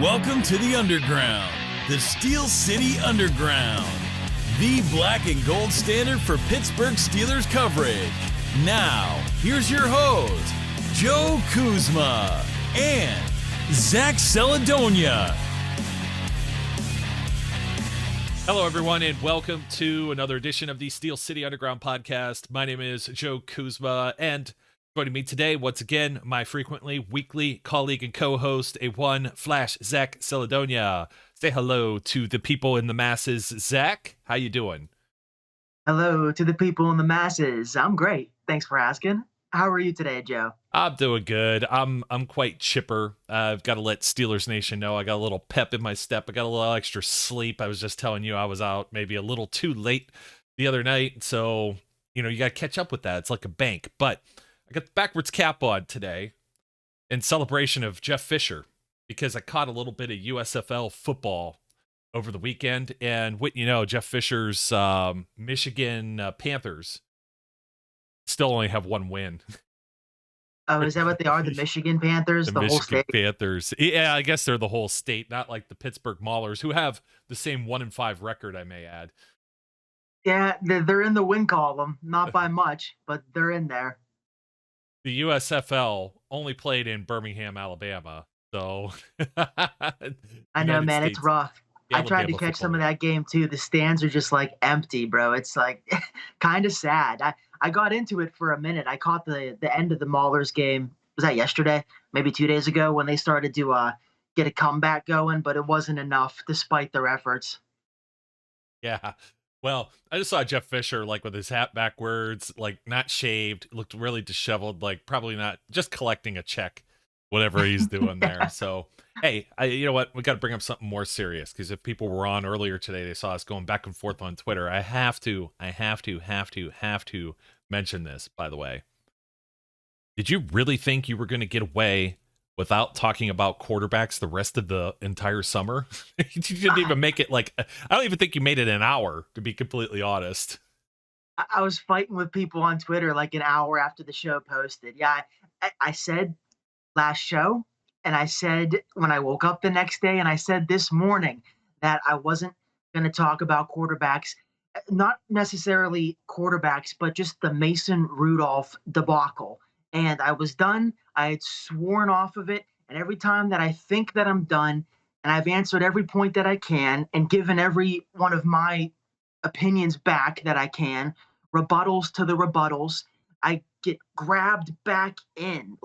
Welcome to the Underground, the Steel City Underground, the black and gold standard for Pittsburgh Steelers coverage. Now, here's your host, Joe Kuzma and Zach Celadonia. Hello, everyone, and welcome to another edition of the Steel City Underground podcast. My name is Joe Kuzma, and joining me today, once again, my frequently weekly colleague and co-host, Flash Zach Celadonia. Say hello to the people in the masses. Zach, how you doing? Hello to the people in the masses. I'm great. Thanks for asking. How are you today, Joe? I'm doing good. I'm quite chipper. I've got to let Steelers Nation know I got a little pep in my step. I got a little extra sleep. I was just telling you I was out maybe a little too late the other night, so you got to catch up with that. It's like a bank. But I got the backwards cap on today in celebration of Jeff Fisher because I caught a little bit of USFL football over the weekend, and what Jeff Fisher's Michigan Panthers still only have one win. Oh, is that what they are? The Michigan Panthers? The whole Michigan state? Panthers. Yeah, I guess they're the whole state, not like the Pittsburgh Maulers, who have the same 1-5 record, I may add. Yeah, they're in the win column. Not by much, but they're in there. The USFL only played in Birmingham, Alabama, so... I know, man, States, it's rough. I tried to Alabama catch some of football. that game, too. The stands are just, empty, bro. It's, kind of sad. I got into it for a minute. I caught the end of the Maulers game. Was that yesterday? Maybe 2 days ago when they started to get a comeback going, but it wasn't enough despite their efforts. Yeah. Well, I just saw Jeff Fisher, with his hat backwards, not shaved, looked really disheveled, probably not, just collecting a check, whatever he's doing there. So, hey, you know what? We got to bring up something more serious, because if people were on earlier today, they saw us going back and forth on Twitter. I have to mention this, by the way. Did you really think you were going to get away without talking about quarterbacks the rest of the entire summer? You didn't even make it I don't even think you made it an hour, to be completely honest. I was fighting with people on Twitter an hour after the show posted. Yeah, I said last show, and I said when I woke up the next day, and I said this morning that I wasn't going to talk about quarterbacks, not necessarily quarterbacks, but just the Mason Rudolph debacle. And I was done. I had sworn off of it. And every time that I think that I'm done, and I've answered every point that I can and given every one of my opinions back that I can, rebuttals to the rebuttals, I get grabbed back in,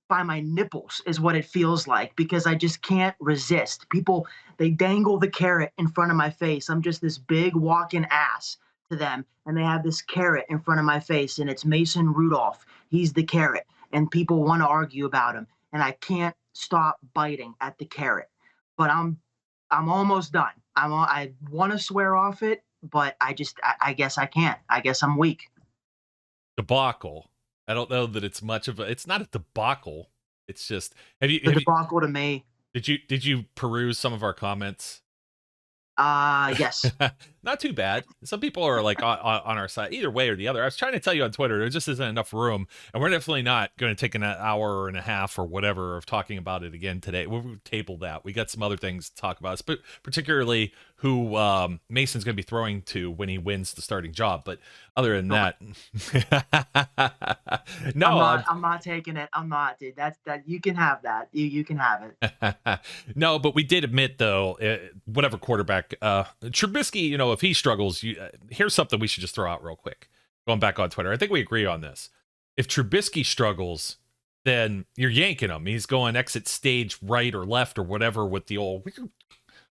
by my nipples is what it feels like, because I just can't resist. People, they dangle the carrot in front of my face. I'm just this big walking ass to them, and they have this carrot in front of my face, and it's Mason Rudolph. He's the carrot, and people want to argue about him, and I can't stop biting at the carrot. But I'm almost done. I want to swear off it, but I guess I can't. I guess I'm weak. Debacle. I don't know that it's much of it's not a debacle. It's just, Debacle to me. Did you peruse some of our comments? Yes. Not too bad. Some people are on our side, either way or the other. I was trying to tell you on Twitter, there just isn't enough room, and we're definitely not going to take an hour and a half or whatever of talking about it again today. We'll table that. We got some other things to talk about, but particularly who Mason's going to be throwing to when he wins the starting job. But other than that, no, I'm not taking it. I'm not, dude. That you can have that. You can have it. No, but we did admit though, whatever quarterback, Trubisky, if he struggles, here's something we should just throw out real quick. Going back on Twitter, I think we agree on this. If Trubisky struggles, then you're yanking him. He's going exit stage right or left or whatever with the old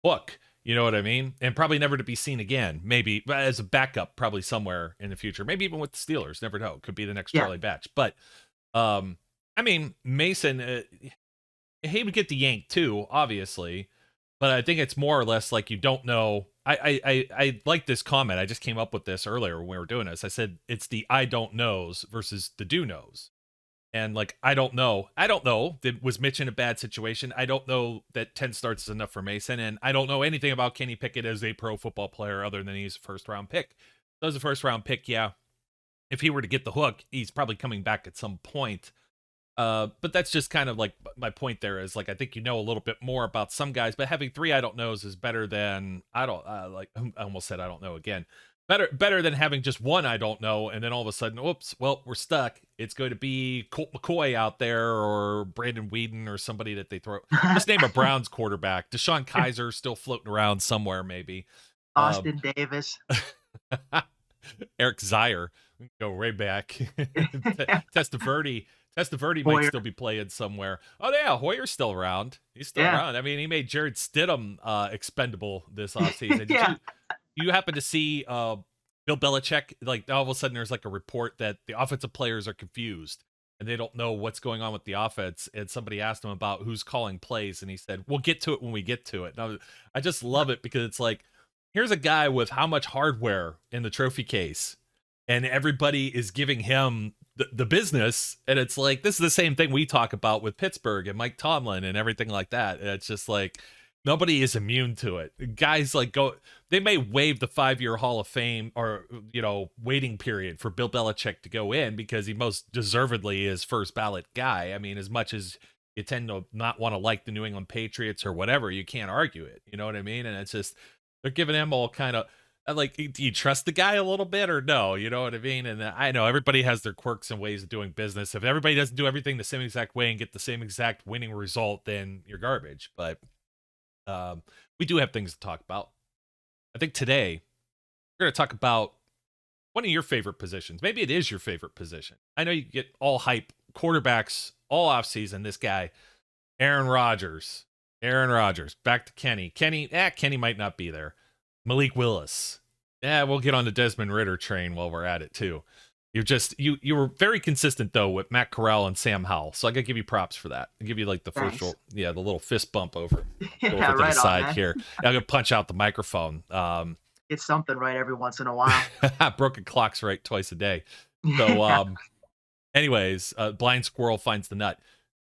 hook. You know what I mean? And probably never to be seen again. Maybe as a backup, probably somewhere in the future. Maybe even with the Steelers. Never know. Could be the next Charlie Batch. But, Mason, he would get the yank too, obviously. But I think it's more or less you don't know. I like this comment. I just came up with this earlier when we were doing this. I said it's the I don't knows versus the do knows. And I don't know. Was Mitch in a bad situation? I don't know that 10 starts is enough for Mason. And I don't know anything about Kenny Pickett as a pro football player other than he's a first round pick. So as a first round pick, yeah. If he were to get the hook, he's probably coming back at some point. But that's just kind of like my point there is like, I think you know a little bit more about some guys, but having 3 I don't knows is better than I almost said I don't know again. Better than having just 1 I don't know, and then all of a sudden, oops, well, we're stuck. It's going to be Colt McCoy out there or Brandon Whedon or somebody that they throw. Just name a Browns quarterback. Deshaun Kaiser still floating around somewhere, maybe. Austin Davis. Eric Zier. Go way back. Testaverde might still be playing somewhere. Oh yeah, Hoyer's still around. He's still around. I mean, he made Jared Stidham expendable this offseason. Did you happen to see Bill Belichick? Like all of a sudden, there's like a report that the offensive players are confused and they don't know what's going on with the offense. And somebody asked him about who's calling plays, and he said, "We'll get to it when we get to it." And I just love it because it's like, here's a guy with how much hardware in the trophy case, and everybody is giving him the business. And it's like, this is the same thing we talk about with Pittsburgh and Mike Tomlin and everything like that. And it's just like, nobody is immune to it. Guys like they may waive the 5-year Hall of Fame or, waiting period for Bill Belichick to go in because he most deservedly is first ballot guy. I mean, as much as you tend to not want to like the New England Patriots or whatever, you can't argue it. You know what I mean? And it's just, they're giving him all kind of, like, do you trust the guy a little bit or no? You know what I mean? And I know everybody has their quirks and ways of doing business. If everybody doesn't do everything the same exact way and get the same exact winning result, then you're garbage. But we do have things to talk about. I think today we're going to talk about one of your favorite positions. Maybe it is your favorite position. I know you get all hype quarterbacks all offseason. This guy, Aaron Rodgers, back to Kenny. Kenny might not be there. Malik Willis. Yeah, we'll get on the Desmond Ridder train while we're at it too. You were very consistent though with Matt Corral and Sam Howell, so I gotta give you props for that. I'll give you like the first roll, the little fist bump over to the side here. I'm gonna punch out the microphone. Get something right every once in a while. Broken clock's right twice a day. So anyways, blind squirrel finds the nut.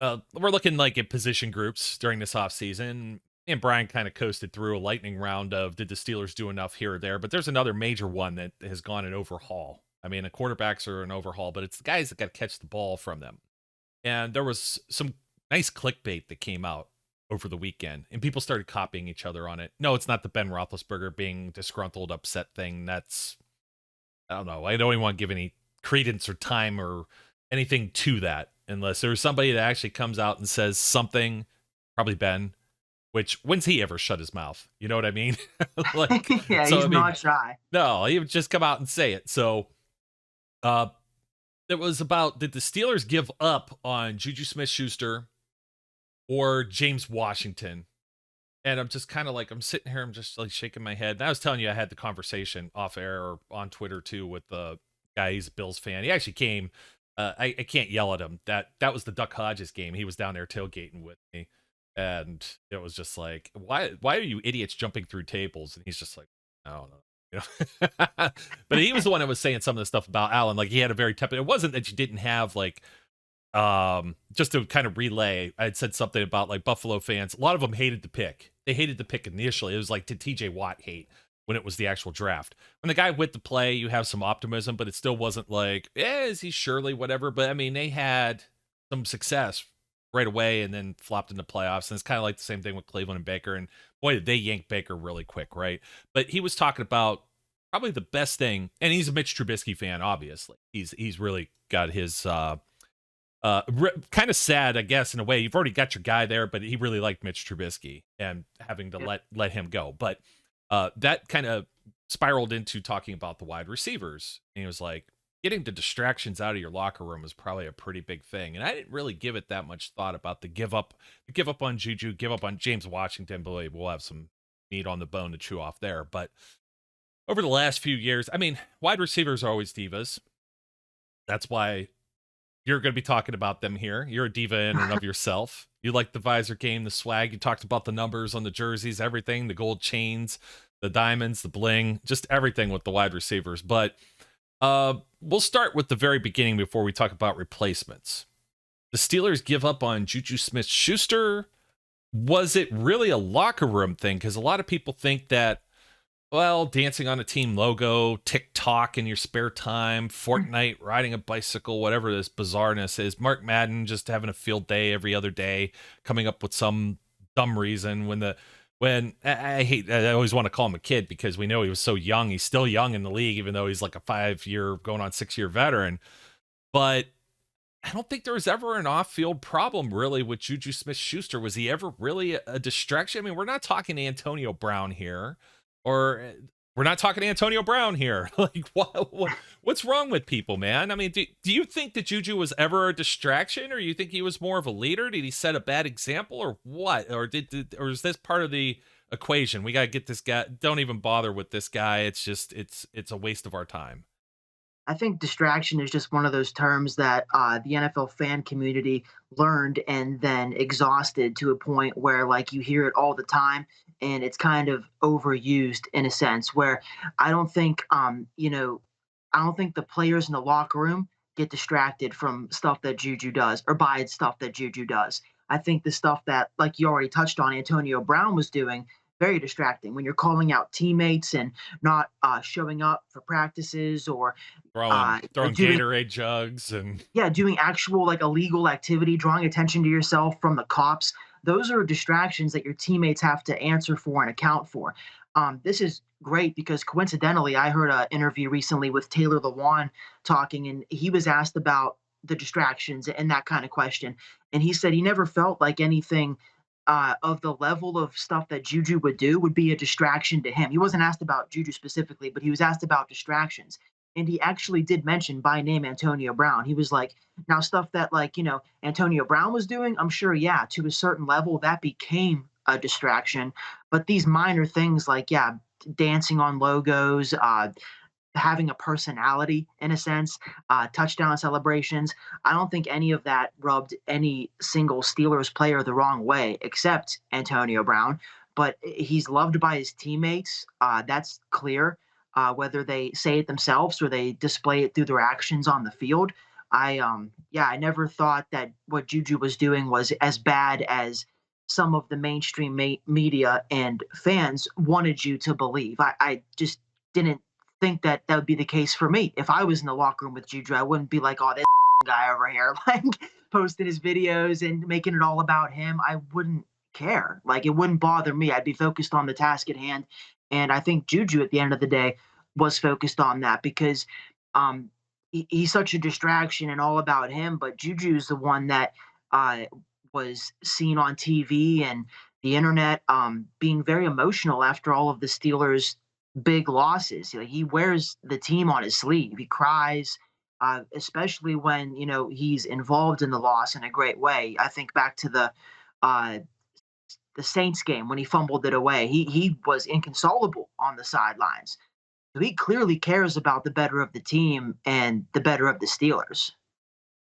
We're looking like at position groups during this offseason. And Brian kind of coasted through a lightning round of did the Steelers do enough here or there, but there's another major one that has gone an overhaul. I mean, the quarterbacks are an overhaul, but it's the guys that got to catch the ball from them. And there was some nice clickbait that came out over the weekend, and people started copying each other on it. No, it's not the Ben Roethlisberger being disgruntled, upset thing. That's, I don't know. I don't even want to give any credence or time or anything to that unless there's somebody that actually comes out and says something, probably Ben. Which, when's he ever shut his mouth? You know what I mean? He's not shy. No, he would just come out and say it. So, it was about, did the Steelers give up on JuJu Smith-Schuster or James Washington? And I'm just kind of like, I'm sitting here, I'm just like shaking my head. And I was telling you, I had the conversation off air or on Twitter too with the guy, he's a Bills fan. He actually came, I can't yell at him. That was the Duck Hodges game. He was down there tailgating with me. And it was just like, why are you idiots jumping through tables? And he's just like, I don't know. But he was the one that was saying some of the stuff about Allen. Like, he had a very tepid. It wasn't that you didn't have like, just to kind of relay. I had said something about like Buffalo fans. A lot of them hated the pick. They hated the pick initially. It was like, did TJ Watt hate when it was the actual draft? When the guy went to play, you have some optimism, but it still wasn't like, is he surely whatever? But I mean, they had some success right away and then flopped into playoffs. And it's kind of like the same thing with Cleveland and Baker. And boy, did they yank Baker really quick, right? But he was talking about probably the best thing, and he's a Mitch Trubisky fan, obviously. He's really got his kind of sad, I guess, in a way. You've already got your guy there, but he really liked Mitch Trubisky and having to let him go. But that kind of spiraled into talking about the wide receivers. And he was like, getting the distractions out of your locker room is probably a pretty big thing. And I didn't really give it that much thought about the give up on JuJu, give up on James Washington. Believe we'll have some meat on the bone to chew off there. But over the last few years, I mean, wide receivers are always divas. That's why you're going to be talking about them here. You're a diva in and of yourself. You like the visor game, the swag. You talked about the numbers on the jerseys, everything, the gold chains, the diamonds, the bling, just everything with the wide receivers. But we'll start with the very beginning before we talk about replacements. The Steelers give up on JuJu Smith-Schuster. Was it really a locker room thing? Because a lot of people think that Well, dancing on a team logo, TikTok in your spare time, Fortnite, riding a bicycle, whatever this bizarreness is. Mark Madden just having a field day every other day, coming up with some dumb reason when I hate, I always want to call him a kid because we know he was so young. He's still young in the league, even though he's like a 5-year going on 6-year veteran. But I don't think there was ever an off-field problem really with JuJu Smith-Schuster. Was he ever really a distraction? I mean, we're not talking Antonio Brown here, or we're not talking Antonio Brown here. Like, what's wrong with people, man? I mean, do you think that JuJu was ever a distraction, or you think he was more of a leader? Did he set a bad example, or what? Or or is this part of the equation? We got to get this guy. Don't even bother with this guy. It's just it's a waste of our time. I think distraction is just one of those terms that the NFL fan community learned and then exhausted to a point where, like, you hear it all the time, and it's kind of overused in a sense. Where I don't think, I don't think the players in the locker room get distracted from stuff that Juju does or by stuff that Juju does. I think the stuff that, like you already touched on, Antonio Brown was doing, very distracting when you're calling out teammates and not showing up for practices or Throwing doing, Gatorade jugs and yeah, doing actual like illegal activity, drawing attention to yourself from the cops. Those are distractions that your teammates have to answer for and account for. This is great because coincidentally, I heard an interview recently with Taylor Lewan talking, and he was asked about the distractions and that kind of question. And he said he never felt like anything of the level of stuff that Juju would do would be a distraction to him. He wasn't asked about Juju specifically, but he was asked about distractions. And he actually did mention by name Antonio Brown. He was like, now stuff that, like, Antonio Brown was doing, I'm sure, yeah, to a certain level that became a distraction. But these minor things like, yeah, dancing on logos, having a personality in a sense, touchdown celebrations. I don't think any of that rubbed any single Steelers player the wrong way, except Antonio Brown. But he's loved by his teammates. That's clear, whether they say it themselves or they display it through their actions on the field. I never thought that what Juju was doing was as bad as some of the mainstream media and fans wanted you to believe. I just didn't think that that would be the case for me. If I was in the locker room with Juju, I wouldn't be like, oh, this guy over here, like posting his videos and making it all about him. I wouldn't care. Like, it wouldn't bother me. I'd be focused on the task at hand. And I think Juju at the end of the day was focused on that because he's such a distraction and all about him. But Juju's the one that was seen on TV and the internet being very emotional after all of the Steelers' big losses. Like, he wears the team on his sleeve. He cries, especially when he's involved in the loss in a great way. I think back to the Saints game when he fumbled it away. He was inconsolable on the sidelines. So he clearly cares about the better of the team and the better of the Steelers.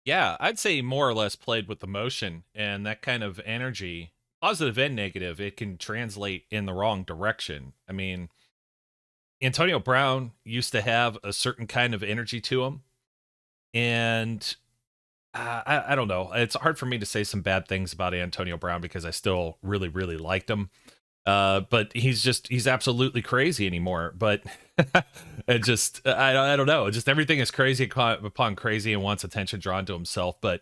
yeah, I'd say more or less played with emotion and that kind of energy, positive and negative. It can translate in the wrong direction. I mean, Antonio Brown used to have a certain kind of energy to him, and I don't know. It's hard for me to say some bad things about Antonio Brown because I still really, really liked him. But he's absolutely crazy anymore. But I don't know. Just everything is crazy upon crazy and wants attention drawn to himself. But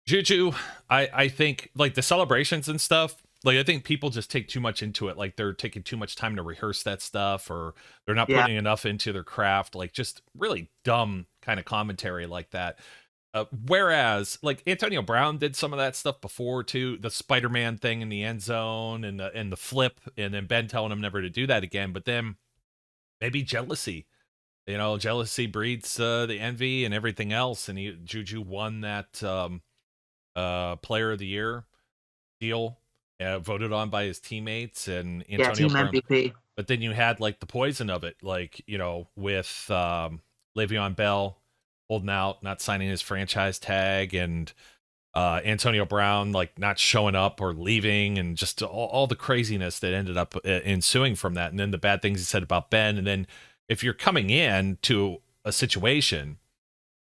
Juju, I think like the celebrations and stuff. Like, I think people just take too much into it. Like, they're taking too much time to rehearse that stuff, or they're not Yeah. putting enough into their craft. Like, just really dumb kind of commentary like that. Whereas, like, Antonio Brown did some of that stuff before too, the Spider-Man thing in the end zone and the flip, and then Ben telling him never to do that again. But then maybe jealousy, jealousy breeds the envy and everything else. And Juju won that Player of the Year deal, voted on by his teammates and Yeah, Antonio team Brown. MVP. But then you had like the poison of it, like, with Le'Veon Bell holding out, not signing his franchise tag, and Antonio Brown like not showing up or leaving, and just all the craziness that ended up ensuing from that. And then the bad things he said about Ben. And then if you're coming in to a situation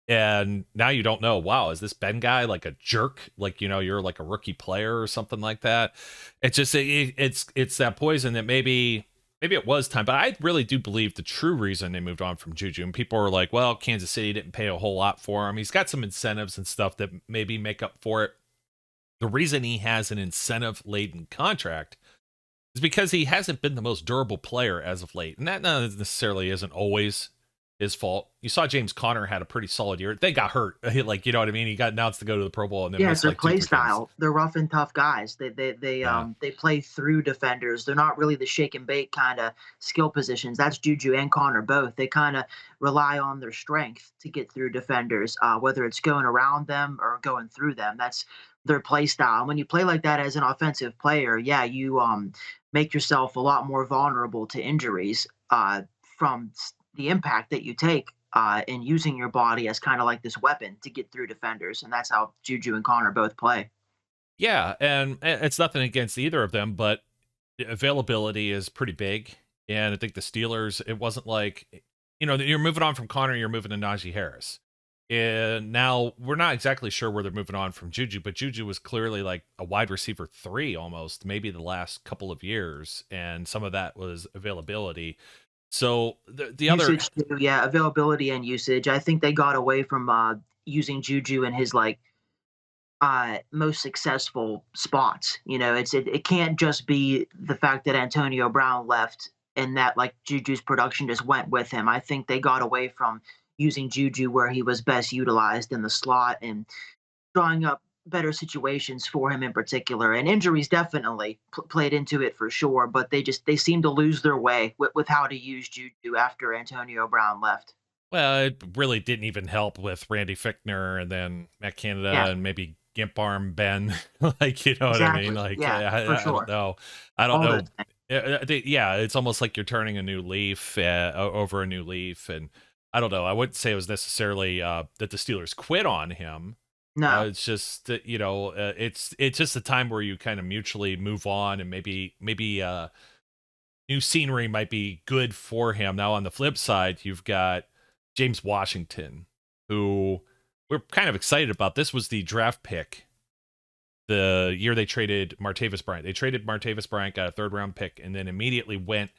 and now you don't know, wow, is this Ben guy like a jerk? Like, you're like a rookie player or something like that. It's just, it's that poison that maybe maybe it was time, but I really do believe the true reason they moved on from JuJu, and people are like, well, Kansas City didn't pay a whole lot for him. He's got some incentives and stuff that maybe make up for it. The reason he has an incentive-laden contract is because he hasn't been the most durable player as of late. And that necessarily isn't always his fault. You saw James Conner had a pretty solid year. They got hurt. Like, you know what I mean? He got announced to go to the Pro Bowl and then Yeah, missed it's their like play 2-3 style. games. They're rough and tough guys. They play through defenders. They're not really the shake and bake kind of skill positions. That's JuJu and Conner both. They kind of rely on their strength to get through defenders, whether it's going around them or going through them. That's their play style. And when you play like that as an offensive player, yeah, you make yourself a lot more vulnerable to injuries from the impact that you take in using your body as kind of like this weapon to get through defenders. And that's how JuJu and Conner both play. Yeah, and it's nothing against either of them, but the availability is pretty big. And I think the Steelers, it wasn't like, you're moving on from Conner, you're moving to Najee Harris. And now we're not exactly sure where they're moving on from JuJu, but JuJu was clearly like a wide receiver 3 almost, maybe the last couple of years. And some of that was availability. So the other usage too, yeah, availability and usage. I think they got away from using JuJu in his like most successful spots. It can't just be the fact that Antonio Brown left and that like JuJu's production just went with him. I think they got away from using JuJu where he was best utilized in the slot and drawing up better situations for him in particular. And injuries definitely played into it for sure, but they seem to lose their way with how to use JuJu after Antonio Brown left. Well, it really didn't even help with Randy Fichtner and then Matt Canada and maybe Gimp Arm Ben. Like, you know what I mean? Like, yeah, for sure. I don't know. Yeah, it's almost like you're turning a new leaf over a new leaf. And I don't know. I wouldn't say it was necessarily that the Steelers quit on him. No, it's just that, it's just a time where you kind of mutually move on, and maybe new scenery might be good for him. Now, on the flip side, you've got James Washington, who we're kind of excited about. This was the draft pick the year they traded Martavis Bryant. They traded Martavis Bryant, got a 3rd-round pick, and then immediately went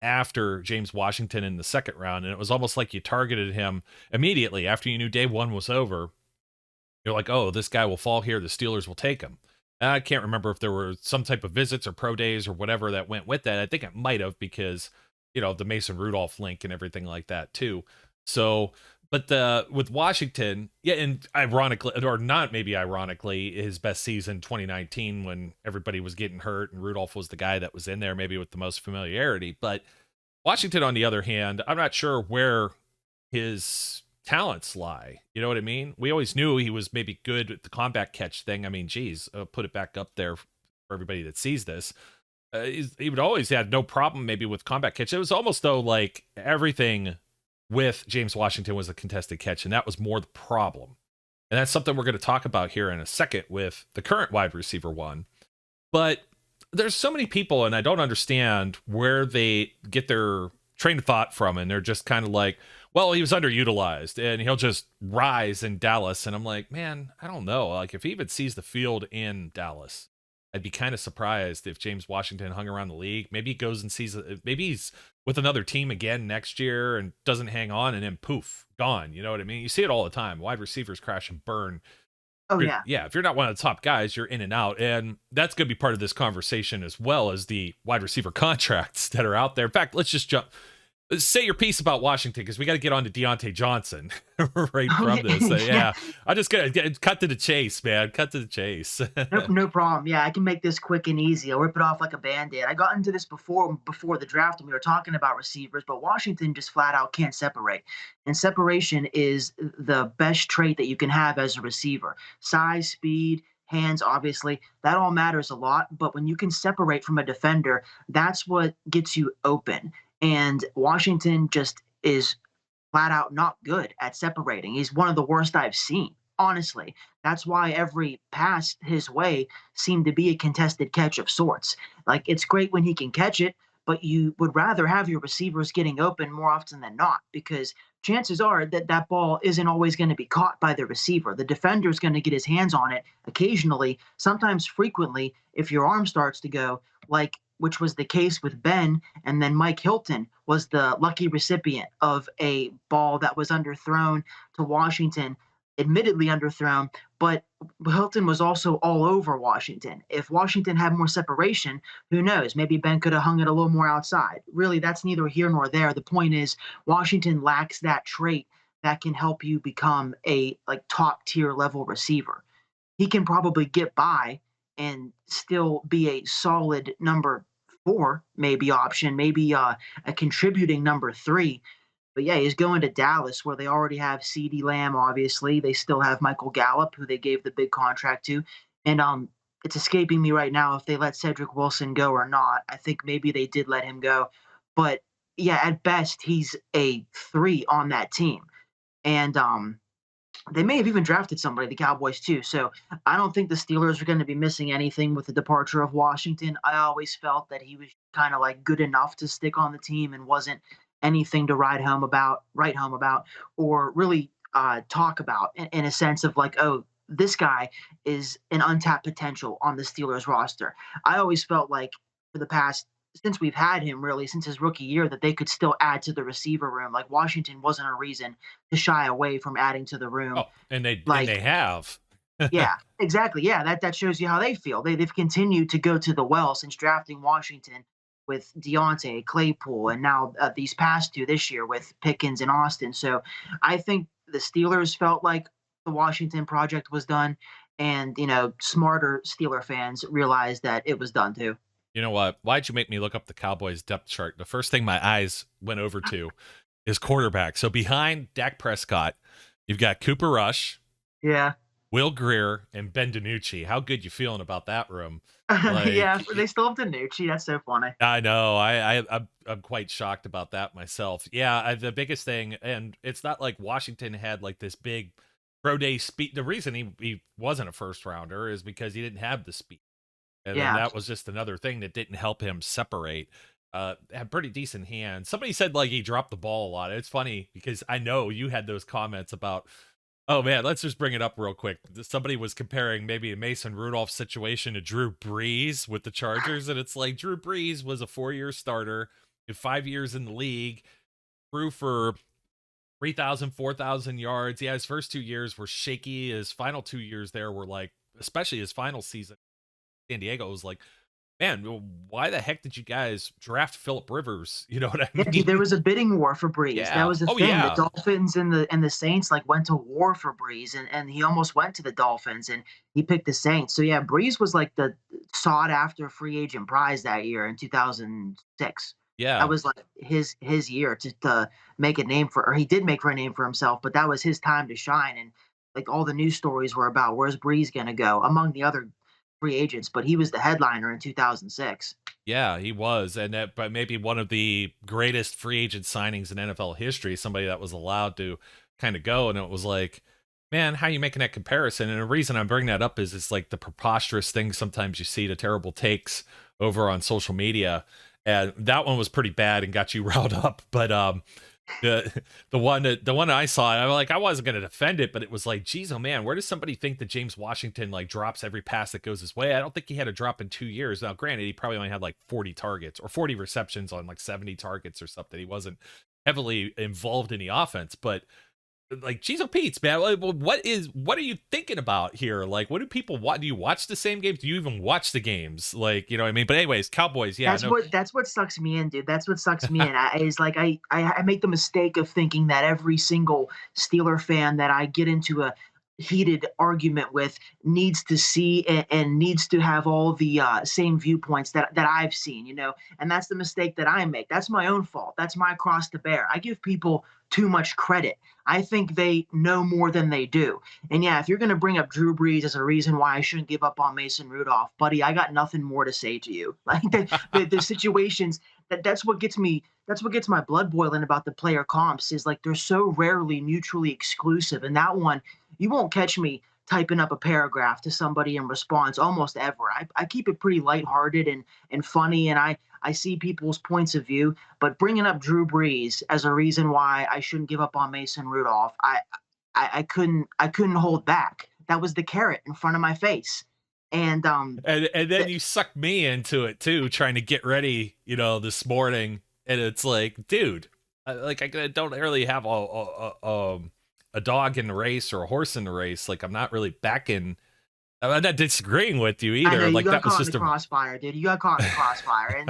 after James Washington in the 2nd round. And it was almost like you targeted him immediately after you knew day 1 was over. You're like, oh, this guy will fall here. The Steelers will take him. And I can't remember if there were some type of visits or pro days or whatever that went with that. I think it might have because, the Mason Rudolph link and everything like that too. So, but with Washington, yeah, and ironically, or not maybe ironically, his best season 2019 when everybody was getting hurt and Rudolph was the guy that was in there maybe with the most familiarity. But Washington, on the other hand, I'm not sure where his talents lie. You know what I mean? We always knew he was maybe good at the combat catch thing. I mean, geez, put it back up there for everybody that sees this. He would always had no problem maybe with combat catch. It was almost though like everything with James Washington was a contested catch, and that was more the problem. And that's something we're going to talk about here in a second with the current wide receiver 1. But there's so many people, and I don't understand where they get their train of thought from, and they're just kind of like, well, he was underutilized and he'll just rise in Dallas. And I'm like, man, I don't know. Like, if he even sees the field in Dallas, I'd be kind of surprised if James Washington hung around the league. Maybe he goes and sees, maybe he's with another team again next year and doesn't hang on, and then poof, gone. You know what I mean? You see it all the time. Wide receivers crash and burn. Oh, yeah. Yeah, if you're not one of the top guys, you're in and out. And that's going to be part of this conversation as well as the wide receiver contracts that are out there. In fact, let's just jump. Say your piece about Washington, because we got to get on to Deontay Johnson right from this. Yeah, I just got to cut to the chase, man. Cut to the chase. No problem. Yeah, I can make this quick and easy. I'll rip it off like a Band-Aid. I got into this before the draft, and we were talking about receivers, but Washington just flat out can't separate. And separation is the best trait that you can have as a receiver. Size, speed, hands, obviously, that all matters a lot. But when you can separate from a defender, that's what gets you open. And Washington just is flat out not good at separating. He's one of the worst I've seen, honestly. That's why every pass his way seemed to be a contested catch of sorts. Like, it's great when he can catch it, but you would rather have your receivers getting open more often than not, because chances are that that ball isn't always going to be caught by the receiver. The defender is going to get his hands on it occasionally, sometimes frequently, if your arm starts to go, like which was the case with Ben, and then Mike Hilton was the lucky recipient of a ball that was underthrown to Washington, admittedly underthrown, but Hilton was also all over Washington. If Washington had more separation, who knows? Maybe Ben could have hung it a little more outside. Really, that's neither here nor there. The point is, Washington lacks that trait that can help you become a like top tier level receiver. He can probably get by and still be a solid number 4, maybe option, maybe a contributing number 3. But yeah, he's going to Dallas where they already have CeeDee Lamb, obviously. They still have Michael Gallup, who they gave the big contract to. And it's escaping me right now if they let Cedric Wilson go or not. I think maybe they did let him go. But yeah, at best, he's a 3 on that team. And they may have even drafted somebody, the Cowboys too. So I don't think the Steelers are going to be missing anything with the departure of Washington. I always felt that he was kind of like good enough to stick on the team and wasn't anything to write home about, or really talk about in a sense of like, oh, this guy is an untapped potential on the Steelers roster. I always felt like for the past since we've had him really since his rookie year that they could still add to the receiver room. Like Washington wasn't a reason to shy away from adding to the room. Oh, and they have. Yeah, exactly. Yeah, that shows you how they feel. They've continued to go to the well since drafting Washington with Deontay, Claypool, and now these past 2 this year with Pickens and Austin. So I think the Steelers felt like the Washington project was done, and smarter Steeler fans realized that it was done too. You know what? Why'd you make me look up the Cowboys depth chart? The first thing my eyes went over to is quarterback. So behind Dak Prescott, you've got Cooper Rush, yeah, Will Grier, and Ben DiNucci. How good you feeling about that room? Yeah, they still have DiNucci. That's so funny. I know. I'm quite shocked about that myself. Yeah, the biggest thing, and it's not like Washington had like this big pro day speed. The reason he wasn't a first rounder is because he didn't have the speed. And then that was just another thing that didn't help him separate. Had pretty decent hands. Somebody said like he dropped the ball a lot. It's funny because I know you had those comments about, oh man, let's just bring it up real quick. Somebody was comparing maybe a Mason Rudolph situation to Drew Brees with the Chargers. And it's like Drew Brees was a 4-year starter, 5 years in the league, threw for 3,000, 4,000 yards. Yeah, his first 2 years were shaky. His final 2 years there were like, especially his final season, San Diego was like, man, why the heck did you guys draft Phillip Rivers? You know what I mean? Yeah, there was a bidding war for Brees. Yeah. That was the thing. Yeah. The Dolphins and the Saints like went to war for Brees, and he almost went to the Dolphins, and he picked the Saints. So yeah, Brees was like the sought after free agent prize that year in 2006. Yeah, that was like his year to make a name for, or he did make for a name for himself, but that was his time to shine. And like all the news stories were about where's Brees gonna go among the other free agents, but he was the headliner in 2006. Yeah, he was, and that, but maybe one of the greatest free agent signings in NFL history. Somebody that was allowed to kind of go, and it was like, man, how are you making that comparison? And the reason I'm bringing that up is it's like the preposterous things sometimes you see, the terrible takes over on social media, and that one was pretty bad and got you riled up. But the one I saw, I wasn't going to defend it, but it was like, geez, oh man, where does somebody think that James Washington like drops every pass that goes his way? I don't think he had a drop in 2 years. Now, granted, he probably only had like 40 targets or 40 receptions on like 70 targets or something. He wasn't heavily involved in the offense, but like, geez, oh Pete's, man, what are you thinking about here? Like, what do people watch? Do you watch the same games? Do you even watch the games? Like, you know what I mean? But anyways, Cowboys, yeah. That's what sucks me in, dude. That's what sucks me in. I make the mistake of thinking that every single Steeler fan that I get into a heated argument with needs to see and needs to have all the same viewpoints that I've seen, and that's the mistake that I make. That's my own fault. That's my cross to bear. I give people too much credit. I think they know more than they do. And yeah, if you're going to bring up Drew Brees as a reason why I shouldn't give up on Mason Rudolph, buddy, I got nothing more to say to you. Like the situations that's what gets my blood boiling about the player comps is like they're so rarely mutually exclusive. And that one, you won't catch me typing up a paragraph to somebody in response almost ever. I keep it pretty lighthearted and funny, and I see people's points of view, but bringing up Drew Brees as a reason why I shouldn't give up on Mason Rudolph, I couldn't hold back. That was the carrot in front of my face. And and then you sucked me into it too, trying to get ready, this morning, and it's like, dude, like I don't really have a dog in the race or a horse in the race. Like I'm not really backing. I'm not disagreeing with you either. I know you like got that was caught in just the crossfire, dude. You got caught in the crossfire, and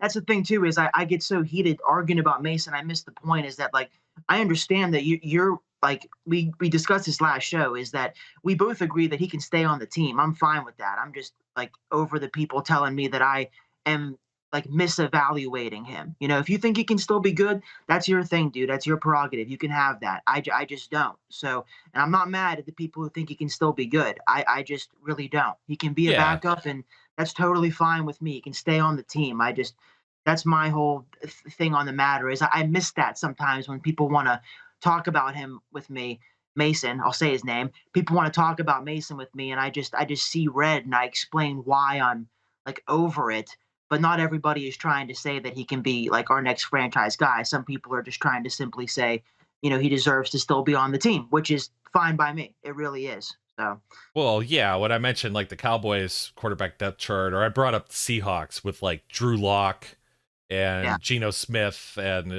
that's the thing too. Is I get so heated arguing about Mason. I miss the point. Is that like I understand that you're like we discussed this last show. Is that we both agree that he can stay on the team. I'm fine with that. I'm just like over the people telling me that I am like misevaluating him. If you think he can still be good, that's your thing, dude. That's your prerogative. You can have that. I just don't. So, and I'm not mad at the people who think he can still be good. I just really don't. He can be a Yeah. backup, and that's totally fine with me. He can stay on the team. That's my whole thing on the matter is I miss that sometimes when people want to talk about him with me. Mason, I'll say his name. People want to talk about Mason with me, and I just see red, and I explain why I'm like over it. But not everybody is trying to say that he can be like our next franchise guy. Some people are just trying to simply say, he deserves to still be on the team, which is fine by me. It really is. So, Well, yeah, when I mentioned like the Cowboys quarterback depth chart, or I brought up the Seahawks with like Drew Lock and yeah. Geno Smith, and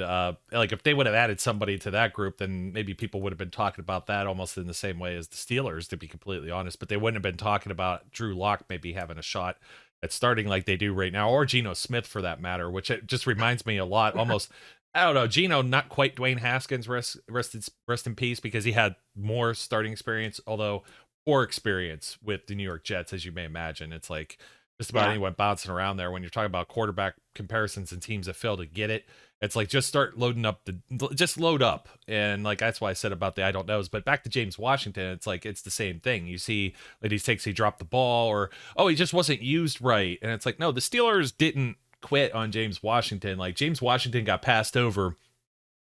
like if they would have added somebody to that group, then maybe people would have been talking about that almost in the same way as the Steelers, to be completely honest. But they wouldn't have been talking about Drew Lock maybe having a shot at starting like they do right now, or Geno Smith for that matter, which it just reminds me a lot. Almost, I don't know, Geno, not quite Dwayne Haskins, rest in peace, because he had more starting experience, although poor experience with the New York Jets, as you may imagine. It's like just about anyone bouncing around there when you're talking about quarterback comparisons and teams that fail to get it. It's like just start loading up just load up. And like that's why I said about the I don't knows. But back to James Washington, it's like it's the same thing. You see that he dropped the ball, or he just wasn't used right. And it's like, no, the Steelers didn't quit on James Washington. Like James Washington got passed over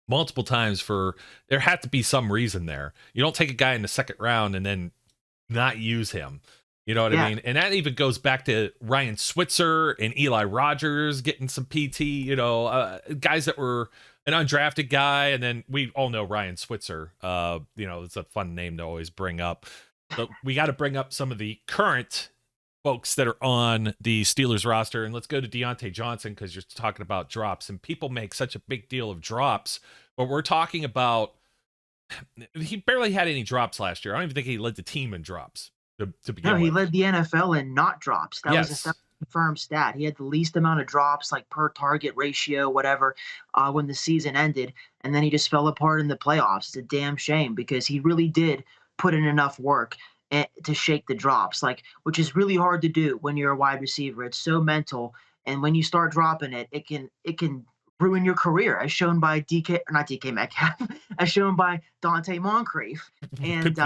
multiple times there had to be some reason there. You don't take a guy in the second round and then not use him. You know what I mean? And that even goes back to Ryan Switzer and Eli Rogers getting some PT, guys that were an undrafted guy. And then we all know Ryan Switzer. It's a fun name to always bring up. But we got to bring up some of the current folks that are on the Steelers roster. And let's go to Deontay Johnson, because you're talking about drops. And people make such a big deal of drops. But we're talking about, he barely had any drops last year. I don't even think he led the team in drops. To begin No, he with. led the NFL in not drops. That was a confirmed stat. He had the least amount of drops, like per target ratio, whatever, when the season ended. And then he just fell apart in the playoffs. It's a damn shame because he really did put in enough work to shake the drops, which is really hard to do when you're a wide receiver. It's so mental. And when you start dropping it, it can ruin your career, as shown by not DK Metcalf, as shown by Dante Moncrief and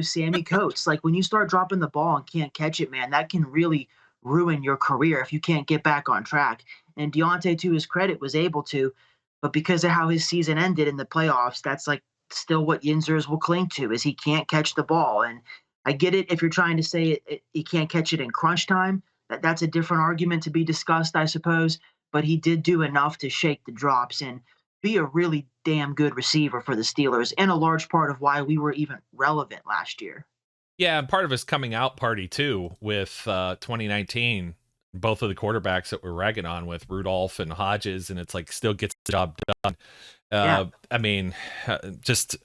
Sammy Coates. Like when you start dropping the ball and can't catch it, man, that can really ruin your career if you can't get back on track. And Deontay, to his credit, was able to, but because of how his season ended in the playoffs, that's like still what Yinzers will cling to, is he can't catch the ball. And I get it if you're trying to say he can't catch it in crunch time. That's a different argument to be discussed, I suppose. But he did do enough to shake the drops and be a really damn good receiver for the Steelers, and a large part of why we were even relevant last year. Yeah, and part of his coming out party too with 2019, both of the quarterbacks that we're ragging on with Rudolph and Hodges, and it's like still gets the job done. I mean, just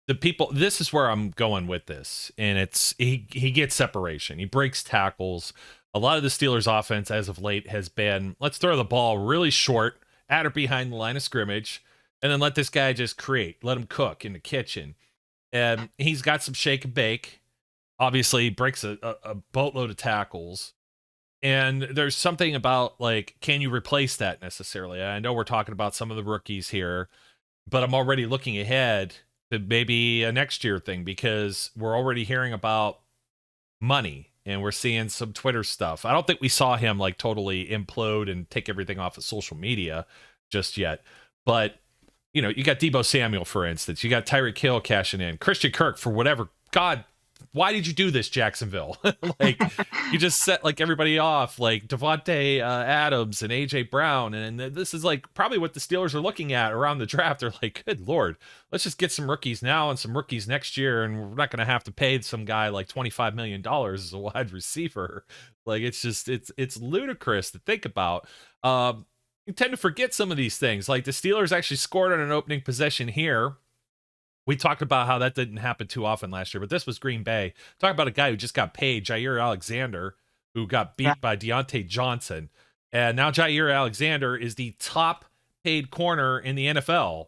the people, this is where I'm going with this, and it's he gets separation, he breaks tackles. A lot of the Steelers offense as of late has been, let's throw the ball really short at or behind the line of scrimmage, and then let this guy just create, let him cook in the kitchen. And he's got some shake and bake. Obviously, he breaks a boatload of tackles. And there's something about, like, can you replace that necessarily? I know we're talking about some of the rookies here, but I'm already looking ahead to maybe a next year thing, because we're already hearing about money. And we're seeing some Twitter stuff. I don't think we saw him like totally implode and take everything off of social media just yet. But, you got Deebo Samuel, for instance. You got Tyreek Hill cashing in. Christian Kirk, for whatever why did you do this, Jacksonville? Like, you just set like everybody off, like Devontae Adams and AJ Brown, and this is like probably what the Steelers are looking at around the draft. They're like, good Lord, let's just get some rookies now and some rookies next year, and we're not going to have to pay some guy like $25 million as a wide receiver. Like, it's just it's ludicrous to think about. You tend to forget some of these things. Like, the Steelers actually scored on an opening possession here. We talked about how that didn't happen too often last year, but this was Green Bay. Talk about a guy who just got paid, Jair Alexander, who got beat by Deontay Johnson. And now Jair Alexander is the top paid corner in the NFL.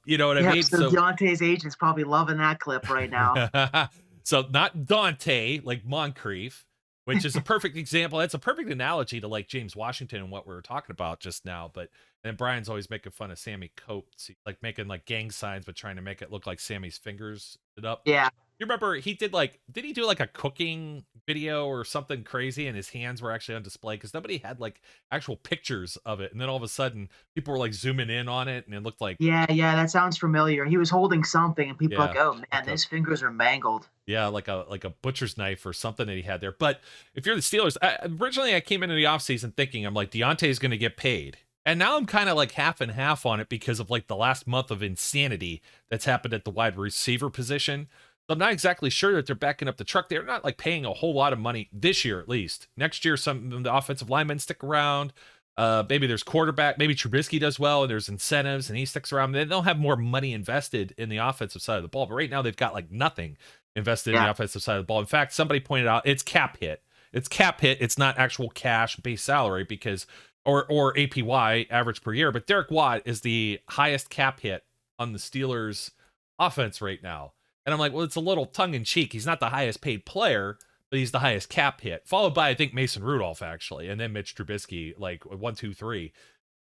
You know what I mean? So Deontay's agent's probably loving that clip right now. So not Dante, like Moncrief, which is a perfect example. That's a perfect analogy to like James Washington and what we were talking about just now. But then Brian's always making fun of Sammy Coates, like making like gang signs, but trying to make it look like Sammy's fingers it up. Yeah. You remember he did he do like a cooking video or something crazy and his hands were actually on display because nobody had like actual pictures of it. And then all of a sudden people were like zooming in on it and it looked like. Yeah, that sounds familiar. He was holding something and people were like, oh man, his fingers are mangled. Yeah, like a butcher's knife or something that he had there. But if you're the Steelers, originally I came into the offseason thinking, I'm like, Deontay's going to get paid. And now I'm kind of like half and half on it because of like the last month of insanity that's happened at the wide receiver position. So I'm not exactly sure that they're backing up the truck. They're not like paying a whole lot of money this year, at least. Next year, some of the offensive linemen stick around. Maybe there's quarterback. Maybe Trubisky does well and there's incentives and he sticks around. They'll have more money invested in the offensive side of the ball. But right now they've got like nothing invested in the offensive side of the ball. In fact, somebody pointed out it's cap hit. It's cap hit. It's not actual cash base salary because or APY, average per year. But Derek Watt is the highest cap hit on the Steelers offense right now. And I'm like, well, it's a little tongue-in-cheek. He's not the highest paid player, but he's the highest cap hit, followed by, I think, Mason Rudolph, actually, and then Mitch Trubisky, like 1, 2, 3.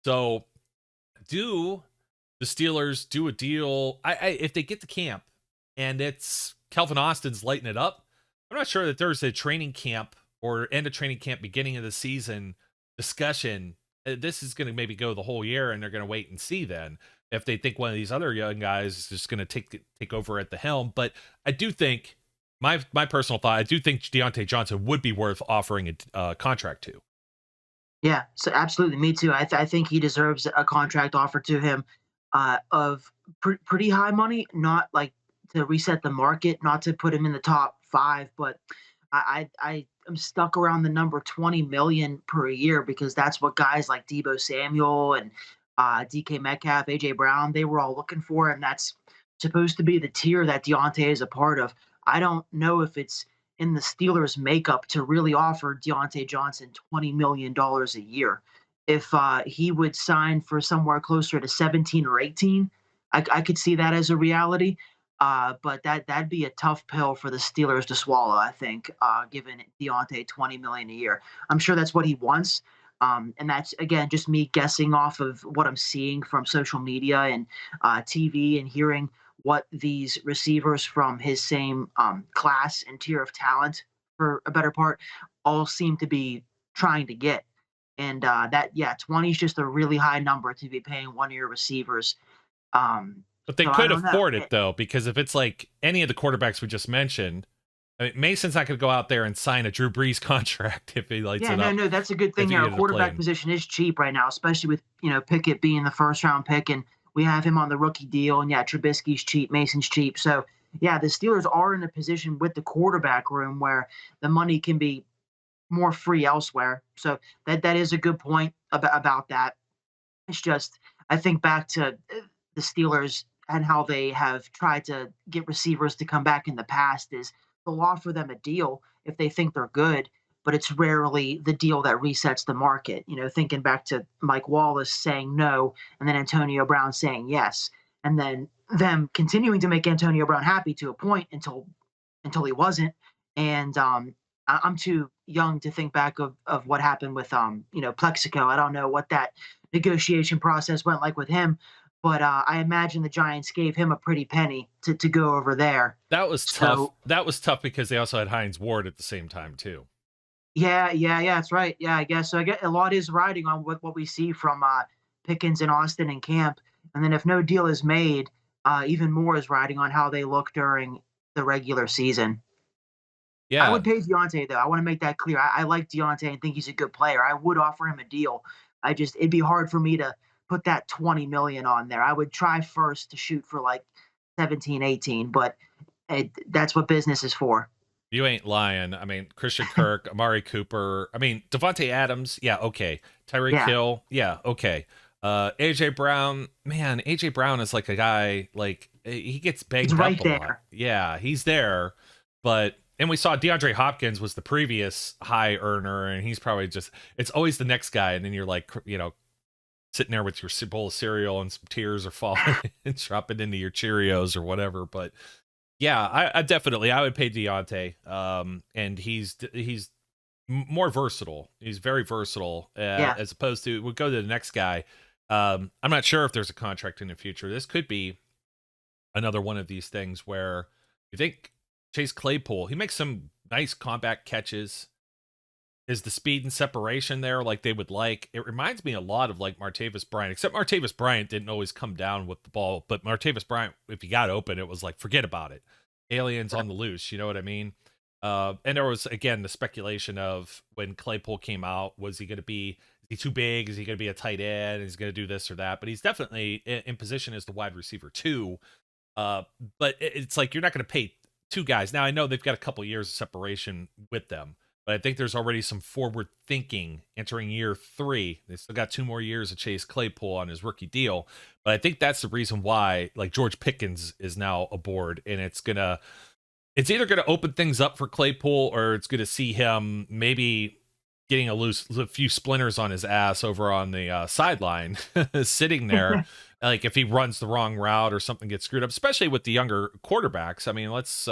So do the Steelers do a deal? If they get to camp and it's Kelvin Austin's lighting it up, I'm not sure that there's a training camp or end of training camp, beginning of the season discussion. This is going to maybe go the whole year, and they're going to wait and see then if they think one of these other young guys is just going to take over at the helm. But I do think, my personal thought, I do think Deontay Johnson would be worth offering a contract to. Yeah, so absolutely, me too. I think he deserves a contract offer to him of pretty high money, not like to reset the market, not to put him in the top 5, but I am stuck around the number 20 million per year because that's what guys like Deebo Samuel and DK Metcalf, AJ Brown, they were all looking for, and that's supposed to be the tier that Deontay is a part of. I don't know if it's in the Steelers' makeup to really offer Deontay Johnson $20 million a year. If he would sign for somewhere closer to 17 or 18, I could see that as a reality. But that'd be a tough pill for the Steelers to swallow, I think, giving Deontay $20 million a year. I'm sure that's what he wants. And that's, again, just me guessing off of what I'm seeing from social media and TV and hearing what these receivers from his same class and tier of talent, for a better part, all seem to be trying to get. And 20 is just a really high number to be paying one-year receivers. But they could afford it, though, because if it's like any of the quarterbacks we just mentioned, I mean, Mason's not going to go out there and sign a Drew Brees contract if he lights it up. No, that's a good thing. Our quarterback position is cheap right now, especially with Pickett being the first-round pick, and we have him on the rookie deal. And Trubisky's cheap, Mason's cheap. So the Steelers are in a position with the quarterback room where the money can be more free elsewhere. So that is a good point about that. It's just, I think back to the Steelers and how they have tried to get receivers to come back in the past is they'll offer them a deal if they think they're good, but it's rarely the deal that resets the market. Thinking back to Mike Wallace saying no and then Antonio Brown saying yes, and then them continuing to make Antonio Brown happy to a point until he wasn't. And I'm too young to think back of what happened with Plexico. I don't know what that negotiation process went like with him, but I imagine the Giants gave him a pretty penny to go over there. That was tough. That was tough because they also had Hines Ward at the same time too. Yeah, that's right. Yeah, I guess so. I get a lot is riding on what we see from Pickens and Austin in camp, and then if no deal is made, even more is riding on how they look during the regular season. I Yeah, would pay Deontay though. I want to make that clear. I like Deontay and think he's a good player. I would offer him a deal. It'd be hard for me to put that 20 million on there. I would try first to shoot for like 17, 18, but that's what business is for. you ain't lying. I mean, Christian Kirk, Amari Cooper. I mean, Devontae Adams. Yeah, okay. Tyreek Yeah, Hill. Yeah, okay. AJ Brown. Man, AJ Brown is like a guy like he gets he's banged right up a lot. there. Yeah, he's there, but and we saw DeAndre Hopkins was the previous high earner, and he's probably just. It's always the next guy, and then you're like, sitting there with your bowl of cereal and some tears are falling and dropping into your Cheerios or whatever, but. Yeah, I definitely I would pay Deontay. And he's more versatile. He's very versatile Yeah, as opposed to we'll go to the next guy. I'm not sure if there's a contract in the future. This could be another one of these things where you think Chase Claypool, he makes some nice combat catches. Is the speed and separation there like they would like? It reminds me a lot of like Martavis Bryant, except Martavis Bryant didn't always come down with the ball. But Martavis Bryant, if he got open, it was like, forget about it. Aliens on the loose. You know what I mean? And there was, again, the speculation of when Claypool came out, was he going to be, is he too big? Is he going to be a tight end? Is he going to do this or that? But he's definitely in position as the wide receiver too. But it's like, you're not going to pay two guys. Now, I know they've got a couple years of separation with them. But I think there's already some forward thinking entering year 3. They still got 2 more years of Chase Claypool on his rookie deal. But I think that's the reason why like George Pickens is now aboard. And it's either gonna open things up for Claypool, or it's gonna see him maybe getting a few splinters on his ass over on the sideline, sitting there. Like if he runs the wrong route or something gets screwed up, especially with the younger quarterbacks. I mean, let's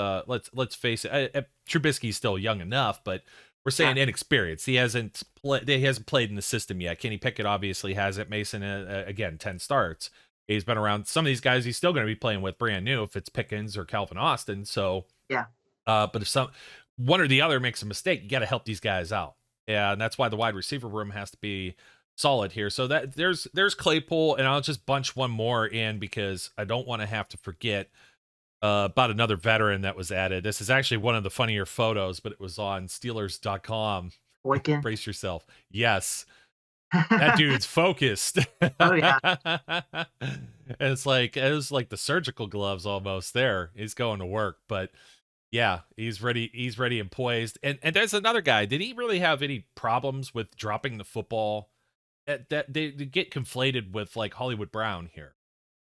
face it. Trubisky's still young enough, but we're saying inexperienced. He hasn't played in the system yet. Kenny Pickett obviously hasn't. Mason again 10 starts. He's been around. Some of these guys he's still going to be playing with brand new if it's Pickens or Calvin Austin. So yeah, but if one or the other makes a mistake, you got to help these guys out. Yeah, and that's why the wide receiver room has to be solid here. So that there's Claypool, and I'll just bunch one more in because I don't want to have to forget about another veteran that was added. This is actually one of the funnier photos, but it was on Steelers.com. Boykin. Brace yourself. Yes. That dude's focused. Oh yeah, And it was like the surgical gloves almost there. He's going to work, but yeah, he's ready. He's ready and poised. And there's another guy. Did he really have any problems with dropping the football? That they get conflated with like Hollywood Brown here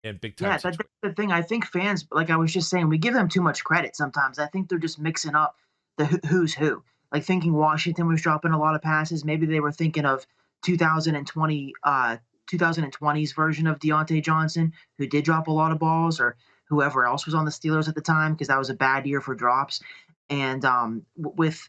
in big time. yeah. That's the thing. I think fans, like I was just saying, we give them too much credit sometimes. I think they're just mixing up the who's who. Like thinking Washington was dropping a lot of passes. Maybe they were thinking of 2020's version of Deontay Johnson, who did drop a lot of balls, or whoever else was on the Steelers at the time, because that was a bad year for drops. And with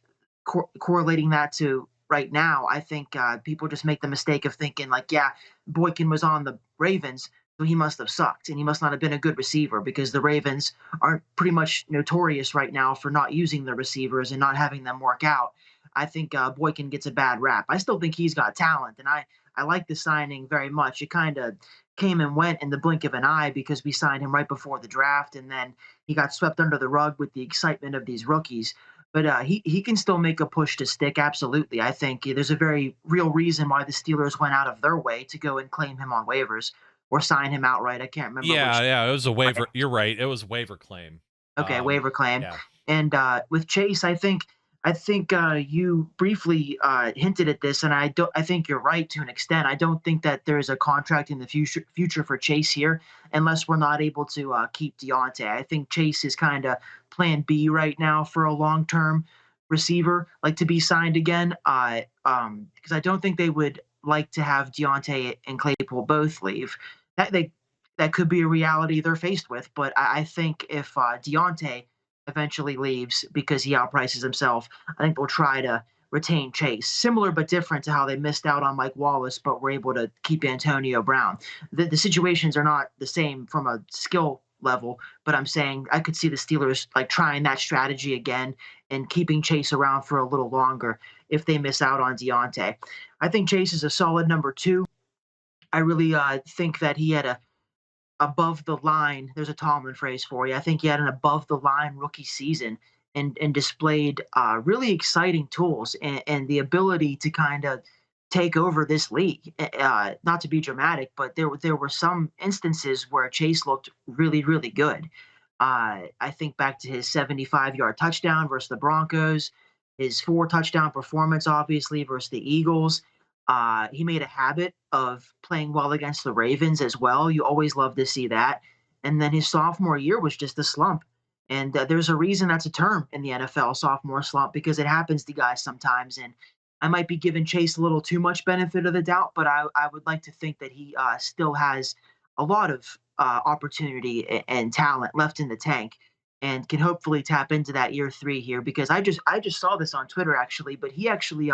correlating that to right now, I think people just make the mistake of thinking like, yeah, Boykin was on the Ravens, so he must have sucked and he must not have been a good receiver, because the Ravens are pretty much notorious right now for not using the receivers and not having them work out. I think Boykin gets a bad rap. I still think he's got talent, and I like the signing very much. It kind of came and went in the blink of an eye because we signed him right before the draft, and then he got swept under the rug with the excitement of these rookies. But he can still make a push to stick. Absolutely. I think there's a very real reason why the Steelers went out of their way to go and claim him on waivers or sign him outright. I can't remember. Yeah, it was a waiver. You're right. It was a waiver claim. Okay, waiver claim. Yeah. And with Chase, I think you briefly hinted at this, and I think you're right to an extent. I don't think that there is a contract in the future for Chase here, unless we're not able to keep Deontay. I think Chase is kind of Plan B right now for a long-term receiver, like to be signed again. Because I don't think they would like to have Deontay and Claypool both leave. That could be a reality they're faced with. But I think if Deontay eventually leaves because he outprices himself, I think they'll try to retain Chase. Similar but different to how they missed out on Mike Wallace, but were able to keep Antonio Brown. The situations are not the same from a skill level, but I'm saying I could see the Steelers like trying that strategy again and keeping Chase around for a little longer if they miss out on Deontay. I think Chase is a solid number 2. I really think that he had above the line. There's a Tomlin phrase for you. I think he had an above the line rookie season and displayed really exciting tools and the ability to kind of take over this league. Not to be dramatic, but there were some instances where Chase looked really really good. I think back to his 75-yard touchdown versus the Broncos, his 4 touchdown performance, obviously, versus the Eagles. He made a habit of playing well against the Ravens as well. You always love to see that. And then his sophomore year was just a slump. And there's a reason that's a term in the NFL, sophomore slump, because it happens to guys sometimes. And I might be giving Chase a little too much benefit of the doubt, but I would like to think that he still has a lot of opportunity and talent left in the tank and can hopefully tap into that year 3 here because I just saw this on Twitter actually, but he actually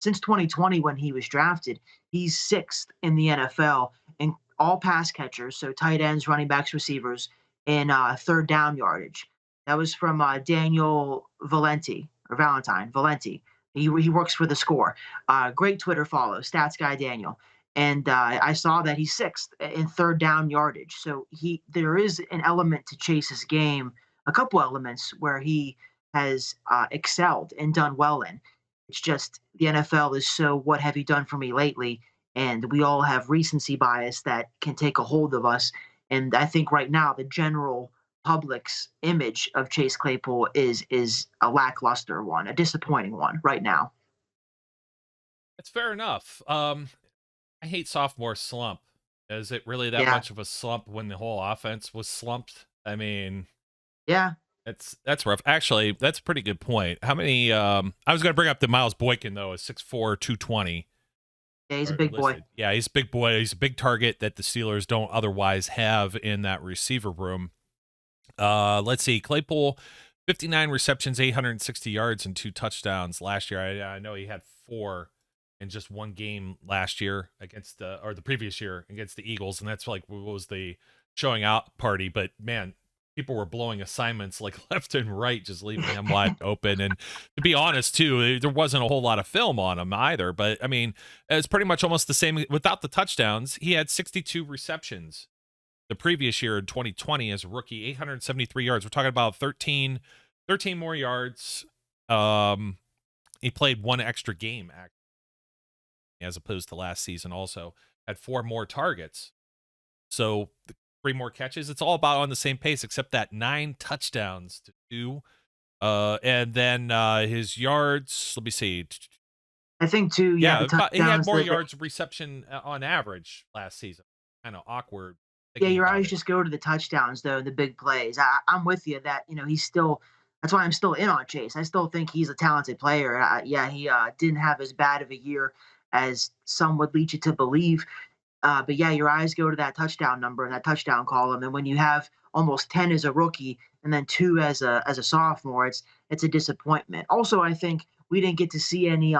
since 2020 when he was drafted, he's 6th in the NFL in all pass catchers, so tight ends, running backs, receivers, in third down yardage. That was from Daniel Valenti. He works for the Score. Great Twitter follow, stats guy Daniel. And I saw that he's 6th in third down yardage. So there is an element to Chase's game, a couple elements where he has excelled and done well in. It's just the NFL is so what have you done for me lately? And we all have recency bias that can take a hold of us. And I think right now the general public's image of Chase Claypool is a lackluster one, a disappointing one right now. It's fair enough. I hate sophomore slump. Is it really that Yeah, much of a slump when the whole offense was slumped? I mean, yeah, that's rough. Actually, that's a pretty good point. How many? I was going to bring up the Miles Boykin though, is 6'4", 220. yeah. He's a Are big boy. listed. Yeah, he's a big boy. He's a big target that the Steelers don't otherwise have in that receiver room. Let's see. Claypool, 59 receptions, 860 yards, and 2 touchdowns last year. I know he had 4 in just one game last year against the previous year against the Eagles, and that's like what was the showing out party. But man, people were blowing assignments like left and right, just leaving him wide open. And to be honest, too, there wasn't a whole lot of film on him either. But I mean, it's pretty much almost the same without the touchdowns. He had 62 receptions the previous year in 2020 as a rookie, 873 yards. We're talking about 13 more yards. He played 1 extra game actually, as opposed to last season. Also had 4 more targets, so 3 more catches. It's all about on the same pace, except that 9 touchdowns to 2. And then his yards. Let me see. I think too. Yeah, Yeah, the he had touchdowns. more yards reception on average last season. Kind of awkward Yeah, thinking your about eyes it. just go to the touchdowns though, the big plays. I'm with you that he's still. That's why I'm still in on Chase. I still think he's a talented player. Yeah, he didn't have as bad of a year as some would lead you to believe. But yeah, your eyes go to that touchdown number and that touchdown column, and when you have almost 10 as a rookie and then 2 as a sophomore, it's a disappointment. Also, I think we didn't get to see any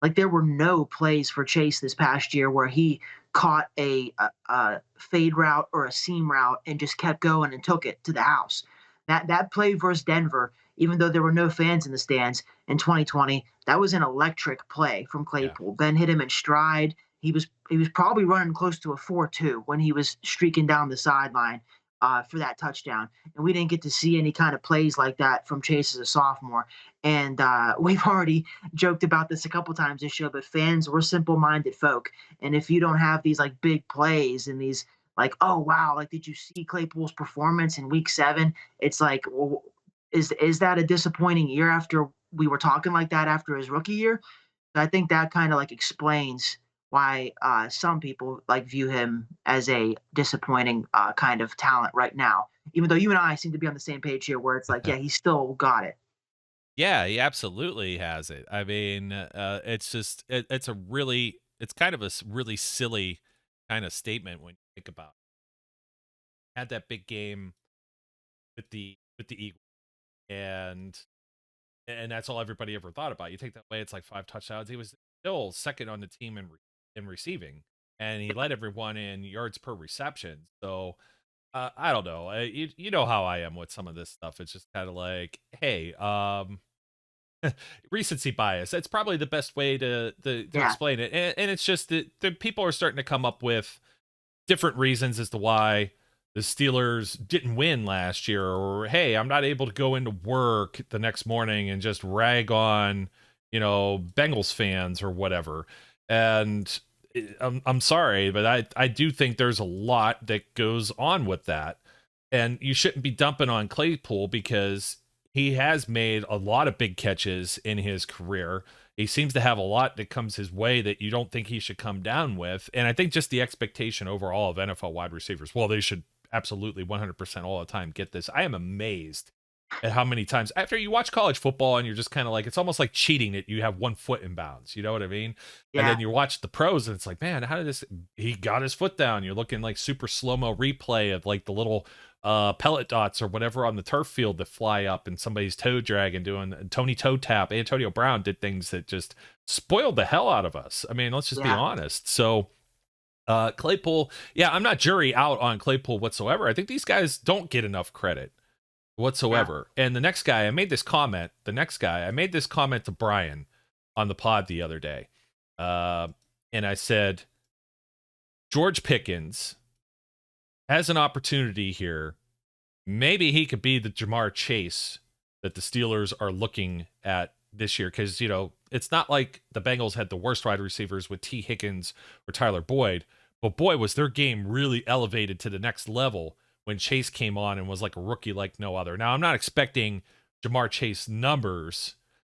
like there were no plays for Chase this past year where he caught a fade route or a seam route and just kept going and took it to the house. That play versus Denver, even though there were no fans in the stands in 2020, that was an electric play from Yeah. Claypool. Ben hit him in stride. He was probably running close to a 4.2 when he was streaking down the sideline for that touchdown. And we didn't get to see any kind of plays like that from Chase as a sophomore. And we've already joked about this a couple times this show, but fans, we're simple-minded folk. And if you don't have these like big plays and these like, oh wow, like did you see Claypool's performance in Week 7? It's like, well, is that a disappointing year after we were talking like that after his rookie year? I think that kind of like explains why some people like view him as a disappointing kind of talent right now. Even though you and I seem to be on the same page here, where it's like, yeah, he still got it. Yeah, he absolutely has it. I mean, it's just it's kind of a really silly kind of statement when you think about it. Had that big game with the Eagles, and that's all everybody ever thought about. You take that away, it's like 5 touchdowns. He was still second on the team in receiving, and he led everyone in yards per reception. So I don't know. You know how I am with some of this stuff. It's just kind of like, hey, recency bias. That's probably the best way to Yeah, explain it. And it's just that the people are starting to come up with different reasons as to why the Steelers didn't win last year, or hey, I'm not able to go into work the next morning and just rag on, Bengals fans or whatever. And I'm sorry, but I do think there's a lot that goes on with that. And you shouldn't be dumping on Claypool because he has made a lot of big catches in his career. He seems to have a lot that comes his way that you don't think he should come down with. And I think just the expectation overall of NFL wide receivers, well, they should absolutely 100% all the time get this. I am amazed at how many times after you watch college football and you're just kind of like, it's almost like cheating that you have 1 foot in bounds. You know what I mean? Yeah. And then you watch the pros and it's like, man, how did he got his foot down. You're looking like super slow-mo replay of like the little pellet dots or whatever on the turf field that fly up and somebody's toe drag and doing Tony toe tap. Antonio Brown did things that just spoiled the hell out of us. I mean, let's just be honest. So Claypool, I'm not jury out on Claypool whatsoever. I think these guys don't get enough credit whatsoever. And the next guy, I made this comment to Brian on the pod the other day. And I said, George Pickens has an opportunity here. Maybe he could be the Jamar Chase that the Steelers are looking at this year. Because, it's not like the Bengals had the worst wide receivers with T. Higgins or Tyler Boyd. But boy, was their game really elevated to the next level when Chase came on and was like a rookie like no other. Now, I'm not expecting Jamar Chase numbers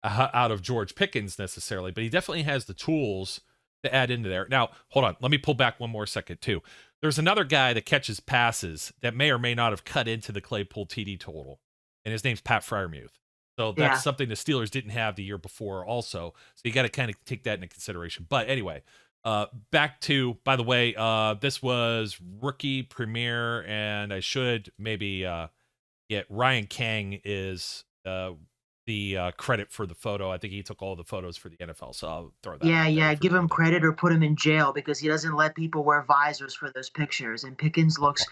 out of George Pickens necessarily, but he definitely has the tools to add into there. Now, hold on. Let me pull back one more second, too. There's another guy that catches passes that may or may not have cut into the Claypool TD total, and his name's Pat Friarmuth. So that's something the Steelers didn't have the year before also. So you got to kind of take that into consideration. But anyway, back to, by the way, this was Rookie Premier, and I should maybe get Ryan Kang is the credit for the photo. I think he took all the photos for the NFL, so I'll throw that. Yeah, give him credit or put him in jail because he doesn't let people wear visors for those pictures. And Pickens looks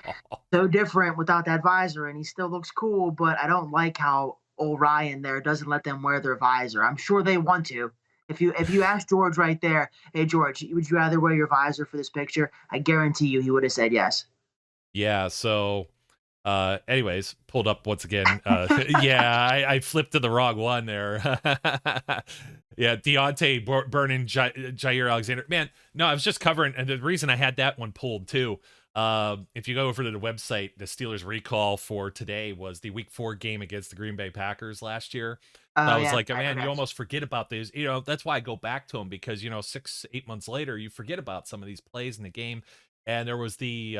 so different without that visor, and he still looks cool, but I don't like how old Ryan there doesn't let them wear their visor. I'm sure they want to. If you ask George right there, hey, George, would you rather wear your visor for this picture? I guarantee you he would have said yes. Yeah, so anyways, pulled up once again. I flipped to the wrong one there. Deontay burning Jair Alexander. Man, no, I was just covering, and the reason I had that one pulled too, if you go over to the website, the Steelers recall for today was the Week 4 game against the Green Bay Packers last year. I was like, man, you almost forget about these. That's why I go back to them because 6-8 months later, you forget about some of these plays in the game. And there was the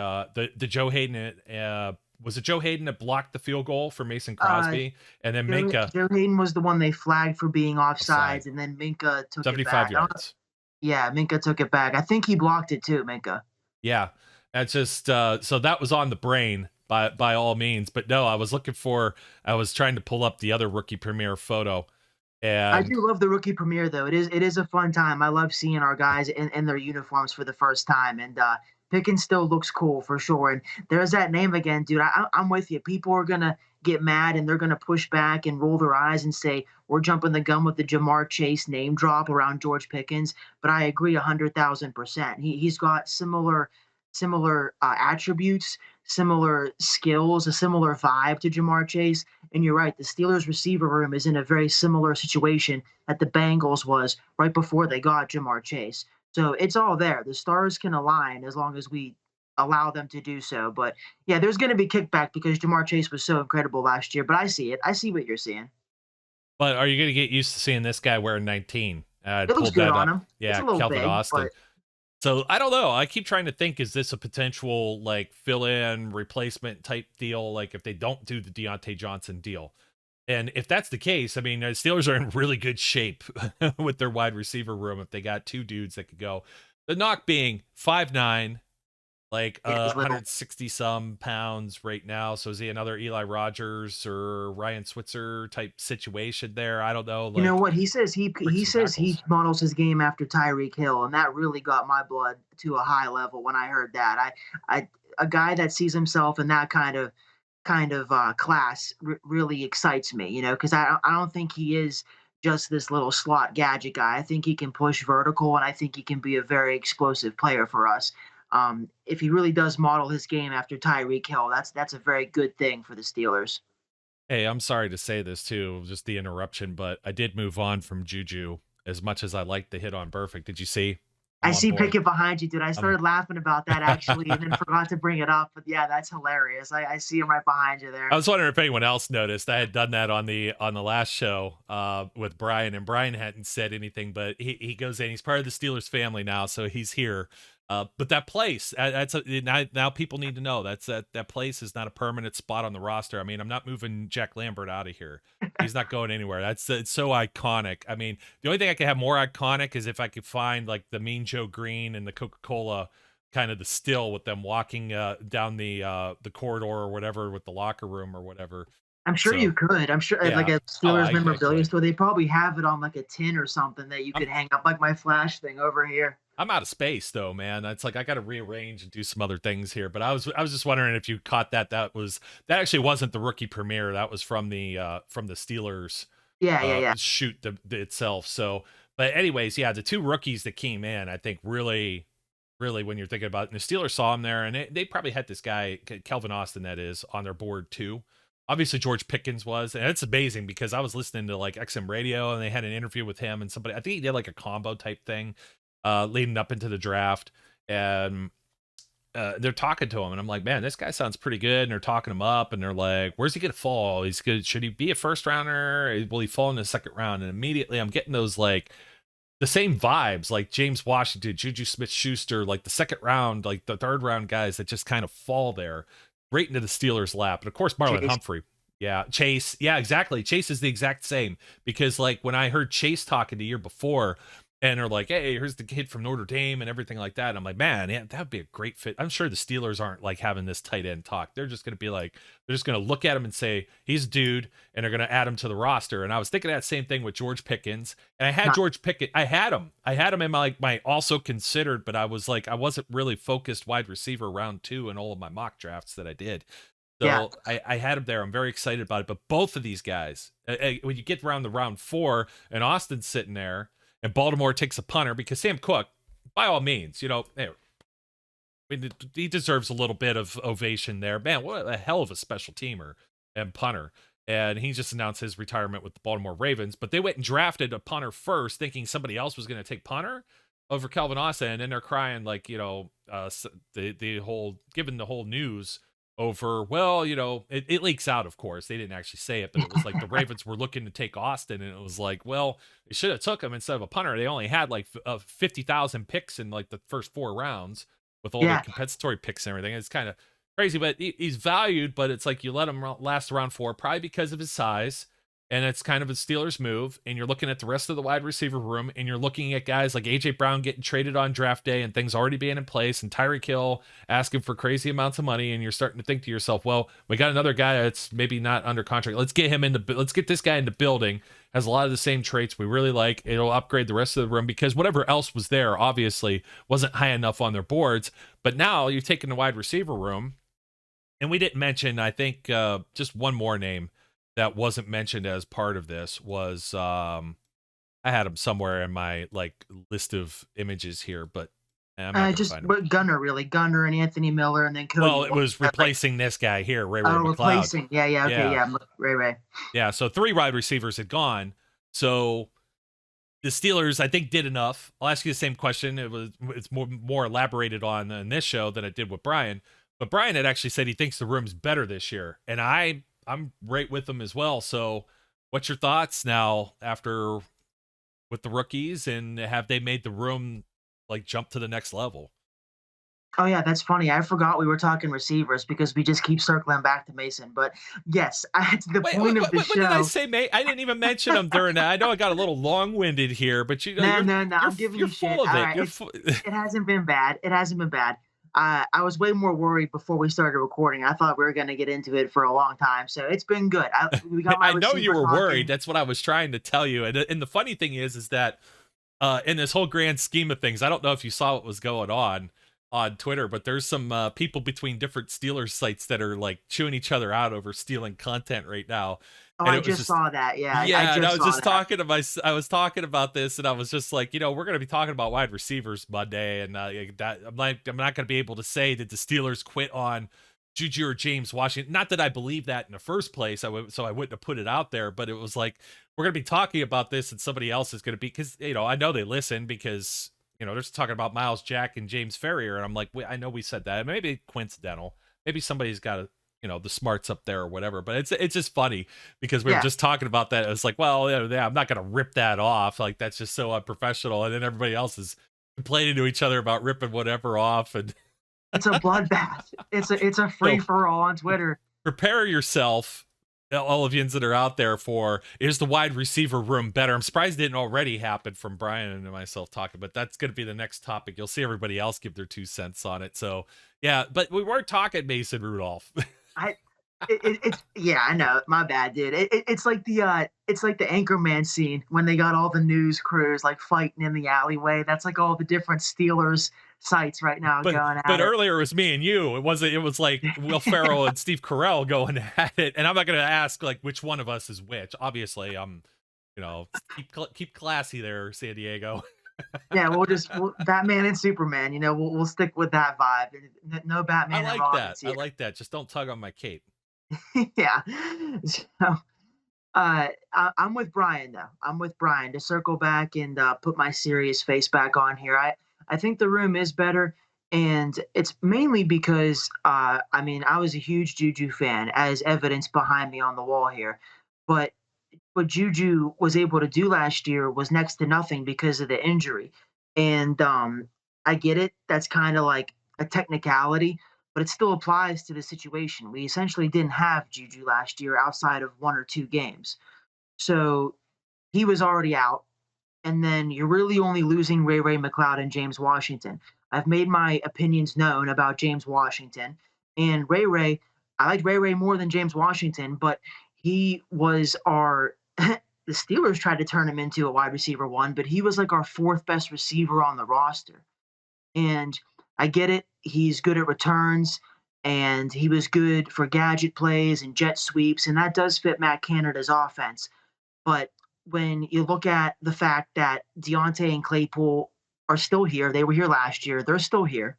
Joe Hayden. Was it Joe Hayden that blocked the field goal for Mason Crosby? And then Minka. Joe Hayden was the one they flagged for being offsides, and then Minka took 75 it back. yards. Yeah, Minka took it back. I think he blocked it too, Minka. Yeah, that's just so that was on the brain by all means. But no, I was trying to pull up the other Rookie Premier photo. And I do love the Rookie Premier, though. It is a fun time. I love seeing our guys in their uniforms for the first time. And Pickens still looks cool for sure. And there's that name again, dude. I'm with you. People are going to get mad and they're going to push back and roll their eyes and say, we're jumping the gun with the Jamar Chase name drop around George Pickens. But I agree 100,000%. He's got similar attributes, similar skills, a similar vibe to Jamar Chase. And you're right, the Steelers receiver room is in a very similar situation that the Bengals was right before they got Jamar Chase. So it's all there. The stars can align as long as we allow them to do so. But yeah, there's going to be kickback because Jamar Chase was so incredible last year. But I see it. I see what you're seeing. But are you going to get used to seeing this guy wearing 19? It looks good on him. Yeah, Calvin big, Austin. So I don't know. I keep trying to think, is this a potential like fill-in replacement type deal? Like if they don't do the Deontay Johnson deal. And if that's the case, I mean, the Steelers are in really good shape with their wide receiver room if they got two dudes that could go. The knock being 5'9", like 160 some pounds right now. So is he another Eli Rogers or Ryan Switzer type situation there? I don't know. Like, you know what he says? He says he models his game after Tyreek Hill, and that really got my blood to a high level when I heard that. A guy that sees himself in that kind of class really excites me, because I don't think he is just this little slot gadget guy. I think he can push vertical, and I think he can be a very explosive player for us. If he really does model his game after Tyreek Hill, that's a very good thing for the Steelers. Hey, I'm sorry to say this too, just the interruption, but I did move on from Juju as much as I like the hit on Perfect. Did you see? I I'm on see board. Pickett behind you, dude. I started laughing about that actually, and then forgot to bring it up. But yeah, that's hilarious. I see him right behind you there. I was wondering if anyone else noticed. I had done that on the last show with Brian, and Brian hadn't said anything, but he goes in. He's part of the Steelers family now, so he's here. But that place, now people need to know that place is not a permanent spot on the roster. I mean, I'm not moving Jack Lambert out of here. He's not going anywhere. It's so iconic. I mean, the only thing I could have more iconic is if I could find like the Mean Joe Green and the Coca-Cola kind of the still with them walking down the corridor or whatever with the locker room or whatever. I'm sure you could. I'm sure like a Steelers memorabilia store, they probably have it on like a tin or something that you could hang up like my flash thing over here. I'm out of space though, man. It's like I got to rearrange and do some other things here. But I was just wondering if you caught that. That actually wasn't the rookie premiere. That was from the Steelers. Shoot itself. So, but anyways, yeah, the two rookies that came in, I think really when you're thinking about it, and the Steelers saw him there, and they probably had this guy Kelvin Austin that is on their board too. Obviously George Pickens was, and it's amazing because I was listening to like XM radio and they had an interview with him and somebody, I think he did like a combo type thing leading up into the draft, and they're talking to him and I'm like, man, this guy sounds pretty good, and they're talking him up and they're like, where's he gonna fall? He's good. Should he be a first rounder? Will he fall in the second round? And immediately I'm getting those like the same vibes like James Washington, JuJu Smith-Schuster, like the second round, like the third round guys that just kind of fall there right into the Steelers' lap. And of course, Marlon Humphrey. Yeah, Chase. Yeah, exactly. Chase is the exact same, because like when I heard Chase talking the year before, and they're like, hey, here's the kid from Notre Dame and everything like that. And I'm like, man, yeah, that would be a great fit. I'm sure the Steelers aren't like having this tight end talk. They're just going to be like, they're just going to look at him and say, he's a dude, and they're going to add him to the roster. And I was thinking that same thing with George Pickens. And I had George Pickens. I had him in my also considered, but I was like, I wasn't really focused wide receiver round 2 in all of my mock drafts that I did. So I had him there. I'm very excited about it. But both of these guys, when you get around the round 4 and Austin's sitting there, and Baltimore takes a punter, because Sam Cook, by all means, he deserves a little bit of ovation there. Man, what a hell of a special teamer and punter. And he just announced his retirement with the Baltimore Ravens. But they went and drafted a punter first, thinking somebody else was going to take punter over Calvin Austin. And then they're crying like, the whole news over, well, it leaks out, of course. They didn't actually say it, but it was like the Ravens were looking to take Austin, and it was like, well, they should have took him instead of a punter. They only had like 50,000 picks in like the first 4 rounds with all the compensatory picks and everything. It's kind of crazy, but he's valued, but it's like you let him last around 4, probably because of his size. And it's kind of a Steelers move. And you're looking at the rest of the wide receiver room, and you're looking at guys like A.J. Brown getting traded on draft day and things already being in place, and Tyreek Hill asking for crazy amounts of money. And you're starting to think to yourself, well, we got another guy that's maybe not under contract. Let's get this guy into building. Has a lot of the same traits we really like. It'll upgrade the rest of the room, because whatever else was there obviously wasn't high enough on their boards. But now you're taking the wide receiver room. And we didn't mention, I think, just one more name that wasn't mentioned as part of this was I had him somewhere in my like list of images here, but I'm not just Gunner and Anthony Miller, and then Cody. Well, it was replacing this guy here, Ray-Ray McCloud. Replacing, Ray-Ray. Yeah, so 3 wide receivers had gone. So the Steelers, I think, did enough. I'll ask you the same question. It's more elaborated on in this show than it did with Brian. But Brian had actually said he thinks the room's better this year, and I'm right with them as well. So what's your thoughts now after with the rookies, and have they made the room like jump to the next level? Oh yeah, that's funny. I forgot we were talking receivers because we just keep circling back to Mason. But yes, to the point of the show. What did I say, mate? I didn't even mention him during that. I know I got a little long-winded here, but no, I'm giving you shit. All right. It hasn't been bad. I was way more worried before we started recording. I thought we were going to get into it for a long time, so it's been good. I know you were worried. That's what I was trying to tell you. And the funny thing is that in this whole grand scheme of things, I don't know if you saw what was going on Twitter, but there's some people between different Steelers sites that are like chewing each other out over stealing content right now. Oh, I just saw that. Yeah, yeah, and I was just that. I was talking about this, and I was just like, we're going to be talking about wide receivers Monday, and that I'm not going to be able to say that the Steelers quit on JuJu or James Washington. Not that I believe that in the first place, so I wouldn't have put it out there, but it was like, we're going to be talking about this, and somebody else is going to be, because I know they listen, because they're just talking about Miles Jack and James Ferrier, and I'm like, I know we said that, maybe coincidental, maybe somebody's got a the smarts up there or whatever, but it's just funny because we were just talking about that. It was like, well, I'm not going to rip that off. Like, that's just so unprofessional. And then everybody else is complaining to each other about ripping whatever off. And it's a bloodbath. It's a free for all on Twitter. Prepare yourself, all of you that are out there, for, is the wide receiver room better? I'm surprised it didn't already happen from Brian and myself talking, but that's going to be the next topic. You'll see everybody else give their 2 cents on it. So yeah, but we weren't talking Mason Rudolph. Yeah, I know. My bad, dude. It's like the Anchorman scene when they got all the news crews like fighting in the alleyway. That's like all the different Steelers sites right now going at it. But earlier it was me and you. It was like Will Ferrell and Steve Carell going at it. And I'm not going to ask like which one of us is which. Obviously, keep classy there, San Diego. Yeah, we'll Batman and Superman. We'll stick with that vibe. No Batman. I like that. I like that. Just don't tug on my cape. Yeah. So, I'm with Brian though. I'm with Brian to circle back and put my serious face back on here. I think the room is better, and it's mainly because I was a huge JuJu fan, as evidence behind me on the wall here, but what JuJu was able to do last year was next to nothing because of the injury. And I get it. That's kind of like a technicality, but it still applies to the situation. We essentially didn't have JuJu last year outside of 1 or 2 games. So he was already out. And then you're really only losing Ray-Ray McCloud and James Washington. I've made my opinions known about James Washington. And Ray-Ray, I like Ray-Ray more than James Washington, but he was our the Steelers tried to turn him into a wide receiver 1, but he was like our 4th best receiver on the roster. And I get it. He's good at returns, and he was good for gadget plays and jet sweeps, and that does fit Matt Canada's offense. But when you look at the fact that Deontay and Claypool are still here, they were here last year, they're still here.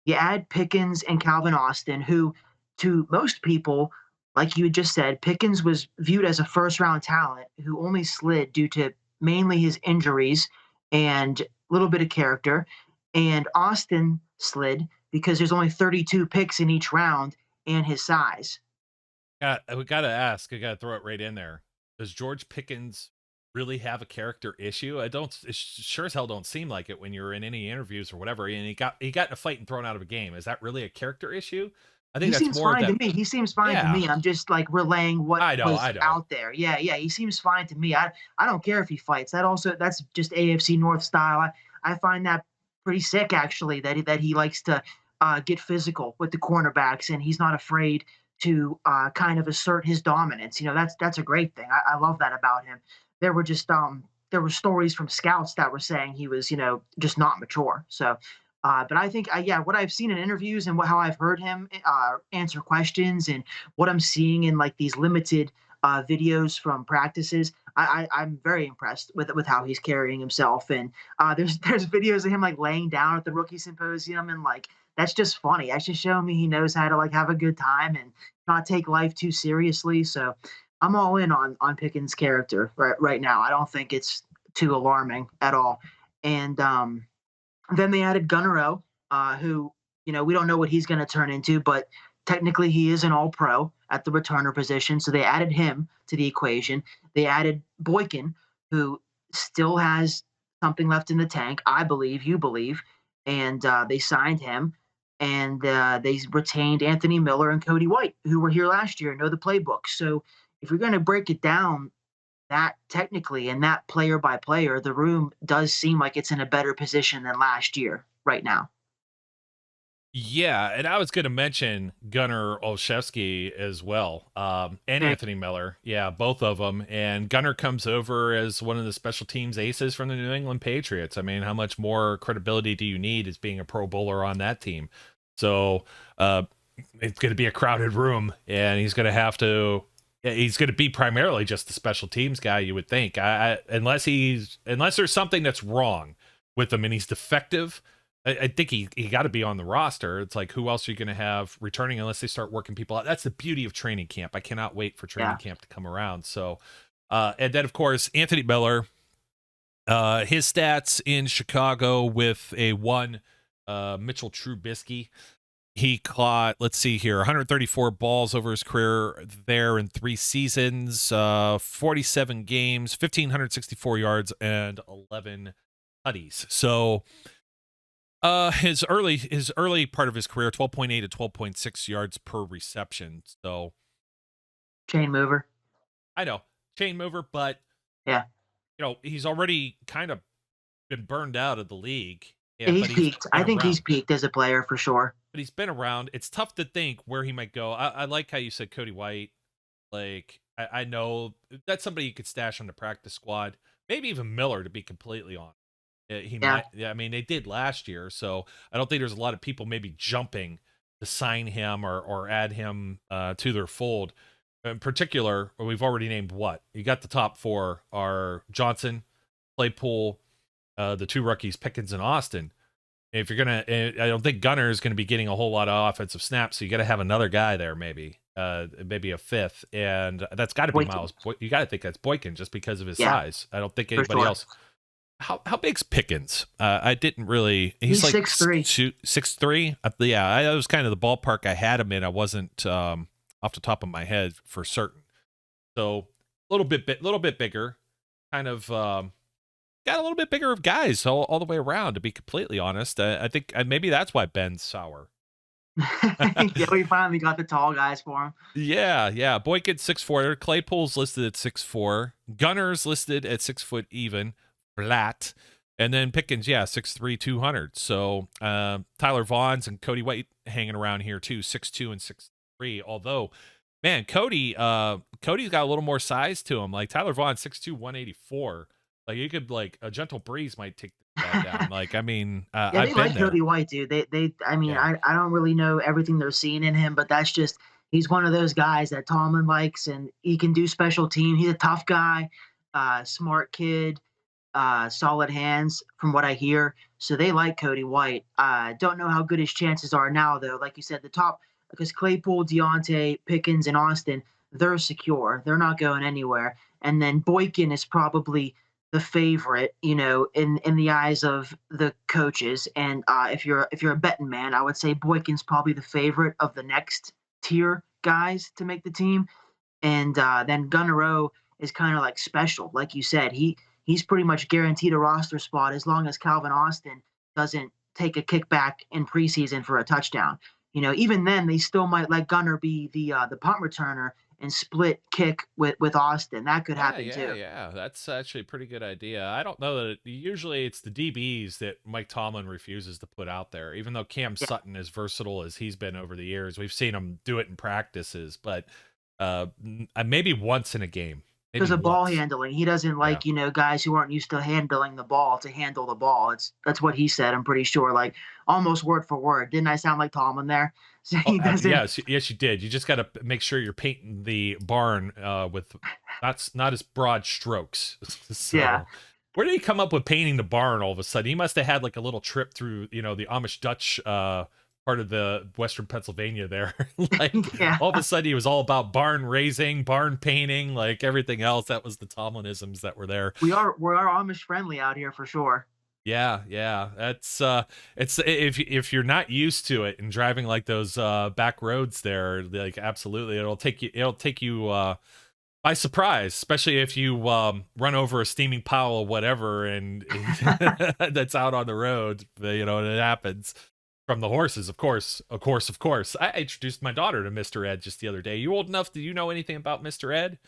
You add Pickens and Calvin Austin, who to most people, like you just said, Pickens was viewed as a first-round talent who only slid due to mainly his injuries and a little bit of character. And Austin slid because there's only 32 picks in each round and his size. We got to ask, I got to throw it right in there. Does George Pickens really have a character issue? It sure as hell don't seem like it when you're in any interviews or whatever. And he got in a fight and thrown out of a game. Is that really a character issue? I think he seems fine to me. He seems fine to me. I'm just like relaying what was out there. Yeah. He seems fine to me. I don't care if he fights. That's just AFC North style. I find that pretty sick, actually, that he likes to get physical with the cornerbacks, and he's not afraid to kind of assert his dominance. That's a great thing. I love that about him. There were just there were stories from scouts that were saying he was just not mature. So. But I think, what I've seen in interviews and how I've heard him answer questions and what I'm seeing in like these limited videos from practices, I'm very impressed with how he's carrying himself. And there's videos of him like laying down at the rookie symposium, and like that's just funny. That's just showing me he knows how to like have a good time and not take life too seriously. So I'm all in on Pickens' character right now. I don't think it's too alarming at all. And then they added Gunnar, who, we don't know what he's going to turn into, but technically he is an all-pro at the returner position. So they added him to the equation. They added Boykin, who still has something left in the tank, I believe, you believe. And they signed him. And they retained Anthony Miller and Cody White, who were here last year and know the playbook. So if you're going to break it down, that technically and that player by player, the room does seem like it's in a better position than last year right now. Yeah, and I was going to mention Gunnar Olszewski as well, and Anthony Miller. Yeah, both of them. And Gunnar comes over as one of the special teams aces from the New England Patriots. I mean, how much more credibility do you need as being a Pro Bowler on that team? So it's going to be a crowded room, and he's going to have to he's going to be primarily just the special teams guy, you would think. Unless there's something that's wrong with him and he's defective, I think he got to be on the roster. It's like, who else are you going to have returning unless they start working people out? That's the beauty of training camp. I cannot wait for training camp to come around. So, and then of course Anthony Miller, his stats in Chicago with a 1 Mitchell Trubisky. He caught, let's see here, 134 balls over his career there in 3 seasons, 47 games, 1,564 yards, and 11 tutties. So his early part of his career, 12.8 to 12.6 yards per reception. So chain mover. I know, chain mover, but yeah, he's already kind of been burned out of the league. Yeah, he's peaked. I think he's peaked as a player for sure. But he's been around. It's tough to think where he might go. I like how you said Cody White. Like, I know that's somebody you could stash on the practice squad. Maybe even Miller, to be completely honest. Might. Yeah, I mean, they did last year, so I don't think there's a lot of people maybe jumping to sign him or add him to their fold. In particular, we've already named what? You got the top 4 are Johnson, Claypool, the 2 rookies, Pickens and Austin. If you're going to, I don't think Gunner is going to be getting a whole lot of offensive snaps, so you got to have another guy there, maybe a 5th, and that's got to be Miles. You got to think that's Boykin just because of his size. I don't think anybody else. How big's Pickens? I didn't really. He's like 6'3". 6'3". Yeah, that was kind of the ballpark I had him in. I wasn't off the top of my head for certain. So a little bit bigger, kind of. Got a little bit bigger of guys all the way around, to be completely honest. I think maybe that's why Ben's sour. Yeah, we finally got the tall guys for him. Yeah. Boykins 6'4". Claypool's listed at 6'4". Gunner's listed at 6 foot even, flat. And then Pickens, 6'3", 200. So Tyler Vaughns and Cody White hanging around here too, 6'2" and 6'3". Although, man, Cody's got a little more size to him. Like Tyler Vaughn, 6'2", 184. Like you could a gentle breeze might take that down. Like, I mean, they like Cody White, dude. I don't really know everything they're seeing in him, but that's just, he's one of those guys that Tomlin likes, and he can do special team. He's a tough guy, smart kid, solid hands from what I hear. So they like Cody White. Don't know how good his chances are now, though. Like you said, the top, because Claypool, Deontay, Pickens, and Austin, they're secure. They're not going anywhere. And then Boykin is probably the favorite, in the eyes of the coaches. And if you're a betting man, I would say Boykin's probably the favorite of the next tier guys to make the team. And then Gunner is kind of like special. Like you said, he's pretty much guaranteed a roster spot as long as Calvin Austin doesn't take a kickback in preseason for a touchdown. Even then they still might let Gunner be the punt returner and split kick with Austin. That could happen too. Yeah, that's actually a pretty good idea. I don't know that usually it's the DBs that Mike Tomlin refuses to put out there, even though Cam Sutton, as versatile as he's been over the years, we've seen him do it in practices, but maybe once in a game. Because of ball handling. He doesn't like, guys who aren't used to handling the ball to handle the ball. That's what he said, I'm pretty sure, like almost word for word. Didn't I sound like Tomlin there? So he doesn't... Yes, you did. You just got to make sure you're painting the barn with not as broad strokes. So, yeah. Where did he come up with painting the barn all of a sudden? He must have had like a little trip through, the Amish Dutch part of the Western Pennsylvania there. All of a sudden he was all about barn raising, barn painting, like everything else. That was the Tomlinisms that were there. We're Amish friendly out here for sure. Yeah. That's it's if you're not used to it and driving like those back roads there, like absolutely it'll take you by surprise, especially if you run over a steaming pile of whatever and that's out on the road, and it happens. From the horses, of course. I introduced my daughter to Mr. Ed just the other day. You old enough? Do you know anything about Mr. Ed?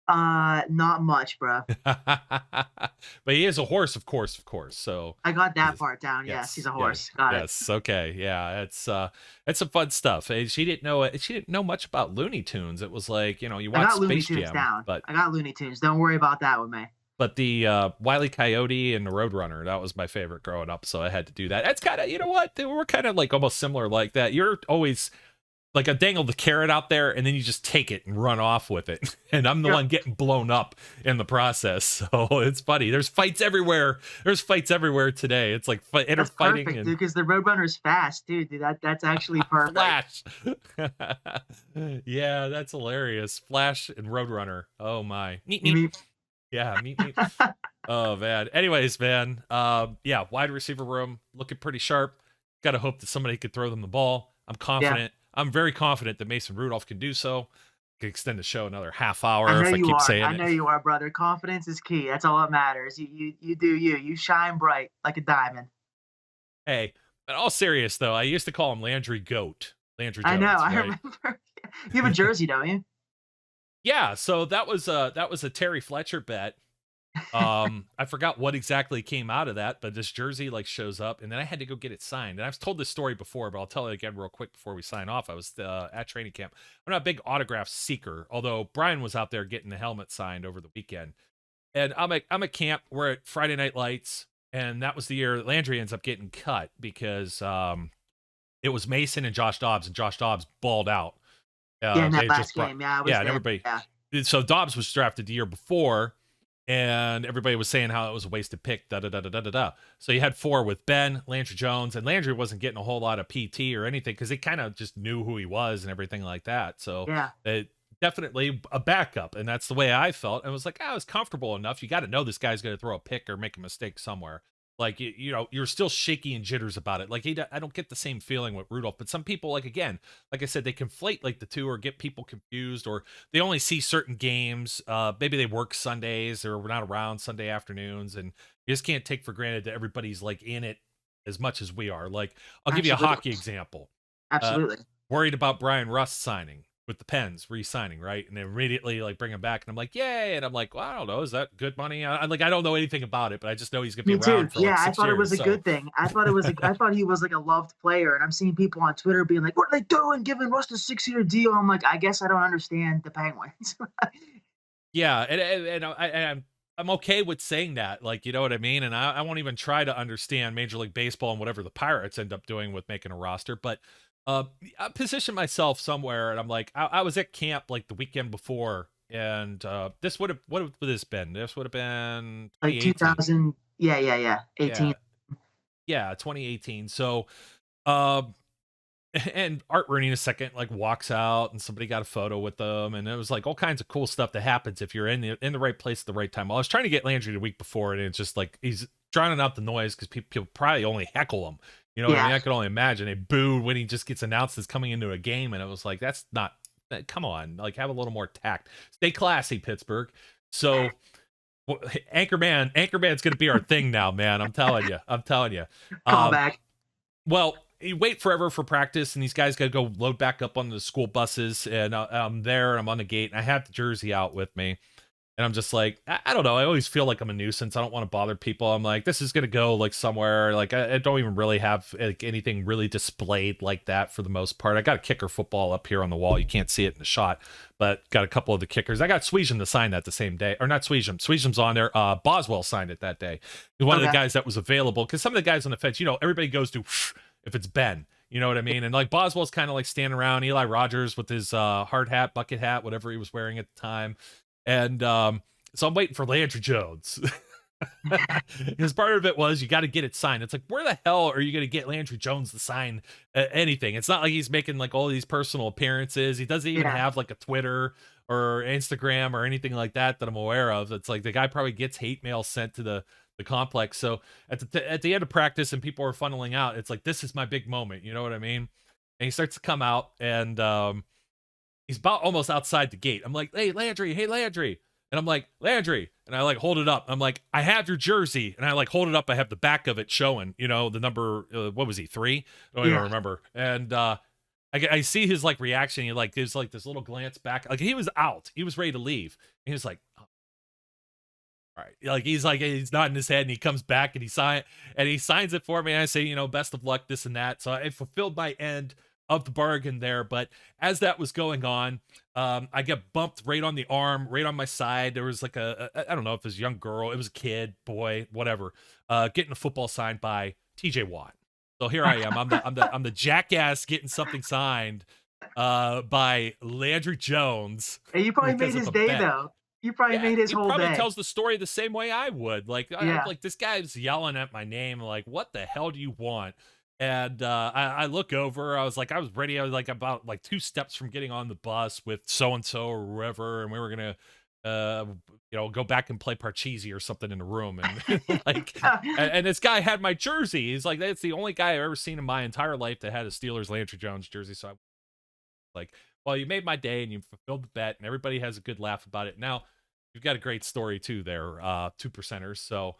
Not much, bro. But he is a horse, of course. So I got that part down. Yes, he's a horse. Got it. Yes. Okay. Yeah. It's some fun stuff. She didn't know much about Looney Tunes. It was like, you watch Space Jam. Down. But I got Looney Tunes. Don't worry about that with me. But the Wile E. Coyote and the Roadrunner, that was my favorite growing up, so I had to do that. It's kind of, you know what? They were kind of like almost similar like that. You're always like I dangle the carrot out there and then you just take it and run off with it. And I'm the one getting blown up in the process. So it's funny. There's fights everywhere. There's fights everywhere today. It's like fighting. Perfect, dude, because the Roadrunner's fast, dude. That's actually perfect. Flash. Yeah, that's hilarious. Flash and Roadrunner. Oh my. Meet. Yeah, meet. Oh man. Anyways, man. Yeah, wide receiver room looking pretty sharp. Gotta hope that somebody could throw them the ball. I'm confident. I'm very confident that Mason Rudolph can do so. Can extend the show another half hour if I keep saying it. I know you are, brother. Confidence is key. That's all that matters. You do you. You shine bright like a diamond. Hey, in all serious though, I used to call him Landry Goat. Landry Jones, I know. right? I remember. You have a jersey, don't you? Yeah. So that was a Terry Fletcher bet. I forgot what exactly came out of that, but this jersey like shows up, and then I had to go get it signed. And I've told this story before, but I'll tell it again real quick before we sign off. I was at training camp. I'm not a big autograph seeker, although Brian was out there getting the helmet signed over the weekend. And I'm at camp. We're at Friday Night Lights, and that was the year that Landry ends up getting cut because it was Mason and Josh Dobbs, and Josh Dobbs balled out. In that last game, and everybody. Yeah. So Dobbs was drafted the year before. And everybody was saying how it was a wasted pick, da-da-da-da-da-da. So you had 4 with Ben, Landry Jones, and Landry wasn't getting a whole lot of PT or anything because they kind of just knew who he was and everything like that. So it definitely a backup, and that's the way I felt. I was like, I was comfortable enough. You got to know this guy's going to throw a pick or make a mistake somewhere. Like, you know, you're still shaky and jitters about it. Like, I don't get the same feeling with Rudolph, but some people, like, again, like I said, they conflate like the two or get people confused, or they only see certain games. Maybe they work Sundays or we're not around Sunday afternoons, and you just can't take for granted that everybody's like in it as much as we are. Like, I'll give you a hockey example. Absolutely. Worried about Brian Rust signing with the Pens, re-signing, right? And then immediately like bring him back, and I'm like, yay! And I'm like, well, I don't know, is that good money? I don't know anything about it, but I just know he's gonna be around for like 6 I thought years, it was a good thing. I thought he was like a loved player, and I'm seeing people on Twitter being like, what are they doing, giving Rust a 6-year deal? I'm like, I guess I don't understand the Penguins. Yeah, and I'm okay with saying that, like, you know what I mean? And I won't even try to understand Major League Baseball and whatever the Pirates end up doing with making a roster, but I position myself somewhere, and I'm like, I was at camp like the weekend before, and this what would this been? This would have been like 2000, 18. Yeah, 2018. So, and Art Rooney in a second like walks out, and somebody got a photo with them, and it was like all kinds of cool stuff that happens if you're in the right place at the right time. I was trying to get Landry the week before, and it's just like he's drowning out the noise because people probably only heckle him. You know what I mean? I could only imagine they boo when he just gets announced as coming into a game, and it was like, that's not. Come on, like have a little more tact. Stay classy, Pittsburgh. So, Anchorman's going to be our thing now, man. I'm telling you. Call back. Well, you wait forever for practice, and these guys got to go load back up on the school buses, and I'm there, and I'm on the gate, and I have the jersey out with me. And I'm just like, I don't know. I always feel like I'm a nuisance. I don't want to bother people. I'm like, this is going to go like somewhere. Like, I don't even really have like anything really displayed like that for the most part. I got a kicker football up here on the wall. You can't see it in the shot, but got a couple of the kickers. I got Sweejum to sign that the same day. Or not Sweejum. Sweejum's on there. Boswell signed it that day. He's one of the guys that was available. Because some of the guys on the fence, you know, everybody goes to if it's Ben. You know what I mean? And like Boswell's kind of like standing around. Eli Rogers with his hard hat, bucket hat, whatever he was wearing at the time. And so I'm waiting for Landry Jones. Because part of it was you got to get it signed. It's like, where the hell are you going to get Landry Jones to sign anything? It's not like he's making like all these personal appearances. He doesn't even have like a Twitter or Instagram or anything like that I'm aware of. It's like the guy probably gets hate mail sent to the complex. So at the end of practice and people are funneling out, it's like, this is my big moment. You know what I mean? And he starts to come out, and he's about almost outside the gate. I'm like, hey, Landry. And I'm like, Landry. And I like hold it up. I'm like, I have your jersey. And I like hold it up. I have the back of it showing, you know, the number, what was he, 3? I don't even remember. And I see his like reaction. He like, there's like this little glance back. Like he was out. He was ready to leave. And he was like, oh. All right. Like he's nodding his head, and he comes back and he signs it for me. And I say, you know, best of luck, this and that. So I fulfilled my end of the bargain there. But as that was going on, I get bumped right on the arm, right on my side. There was like I don't know if it was a young girl, it was a kid, boy, whatever, getting a football signed by TJ Watt. So here I am. I'm the jackass getting something signed by Landry Jones. And you probably made his day, bet. though. You probably made his whole day. He probably tells the story the same way I would. Like, Yeah. like this guy's yelling at my name. Like, what the hell do you want? And I look over. I was ready. I was like about like 2 steps from getting on the bus with so-and-so or whoever. And we were going to, go back and play Parcheesi or something in the room. And and this guy had my jersey. He's like, that's the only guy I've ever seen in my entire life that had a Steelers Landry Jones jersey. So I like, well, you made my day and you fulfilled the bet and everybody has a good laugh about it. Now you've got a great story too there, 2%ers. So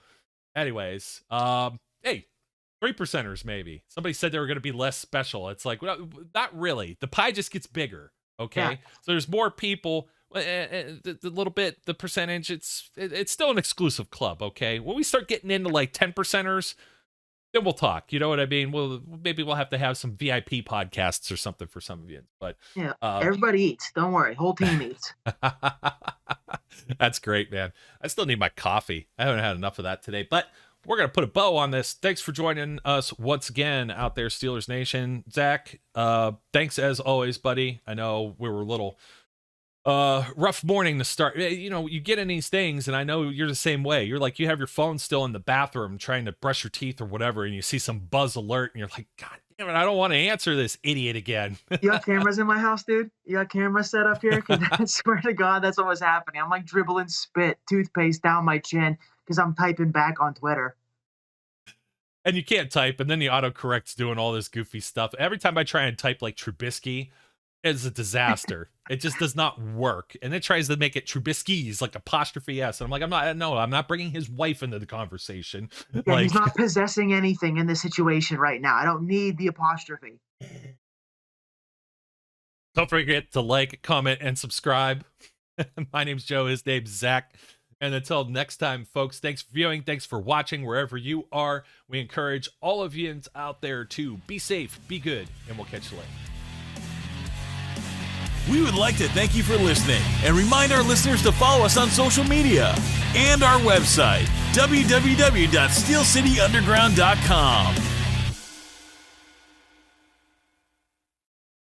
anyways, hey, 3%ers maybe. Somebody said they were going to be less special. It's like, well, not really. The pie just gets bigger. Okay. Yeah. So there's more people. The little bit, the percentage, it's still an exclusive club. Okay. When we start getting into like 10%ers, then we'll talk. You know what I mean? Maybe we'll have to have some VIP podcasts or something for some of you. But yeah, everybody eats. Don't worry. Whole team eats. That's great, man. I still need my coffee. I haven't had enough of that today, but we're going to put a bow on this. Thanks for joining us once again out there, Steelers Nation. Zach, thanks as always, buddy. I know we were a little rough morning to start. You get in these things, and I know you're the same way. You're like, you have your phone still in the bathroom trying to brush your teeth or whatever, and you see some buzz alert, and you're like, God damn it, I don't want to answer this idiot again. You got cameras in my house, dude? You got cameras set up here? Because I swear to God, that's what was happening. I'm like dribbling spit, toothpaste down my chin because I'm typing back on Twitter. And you can't type, and then the autocorrect's doing all this goofy stuff. Every time I try and type like Trubisky, it's a disaster. It just does not work. And it tries to make it Trubisky's, like apostrophe S. And I'm like, I'm not bringing his wife into the conversation. Yeah, like, he's not possessing anything in this situation right now. I don't need the apostrophe. Don't forget to like, comment, and subscribe. My name's Joe. His name's Zach. And until next time, folks, thanks for viewing. Thanks for watching wherever you are. We encourage all of you out there to be safe, be good, and we'll catch you later. We would like to thank you for listening and remind our listeners to follow us on social media and our website, www.steelcityunderground.com.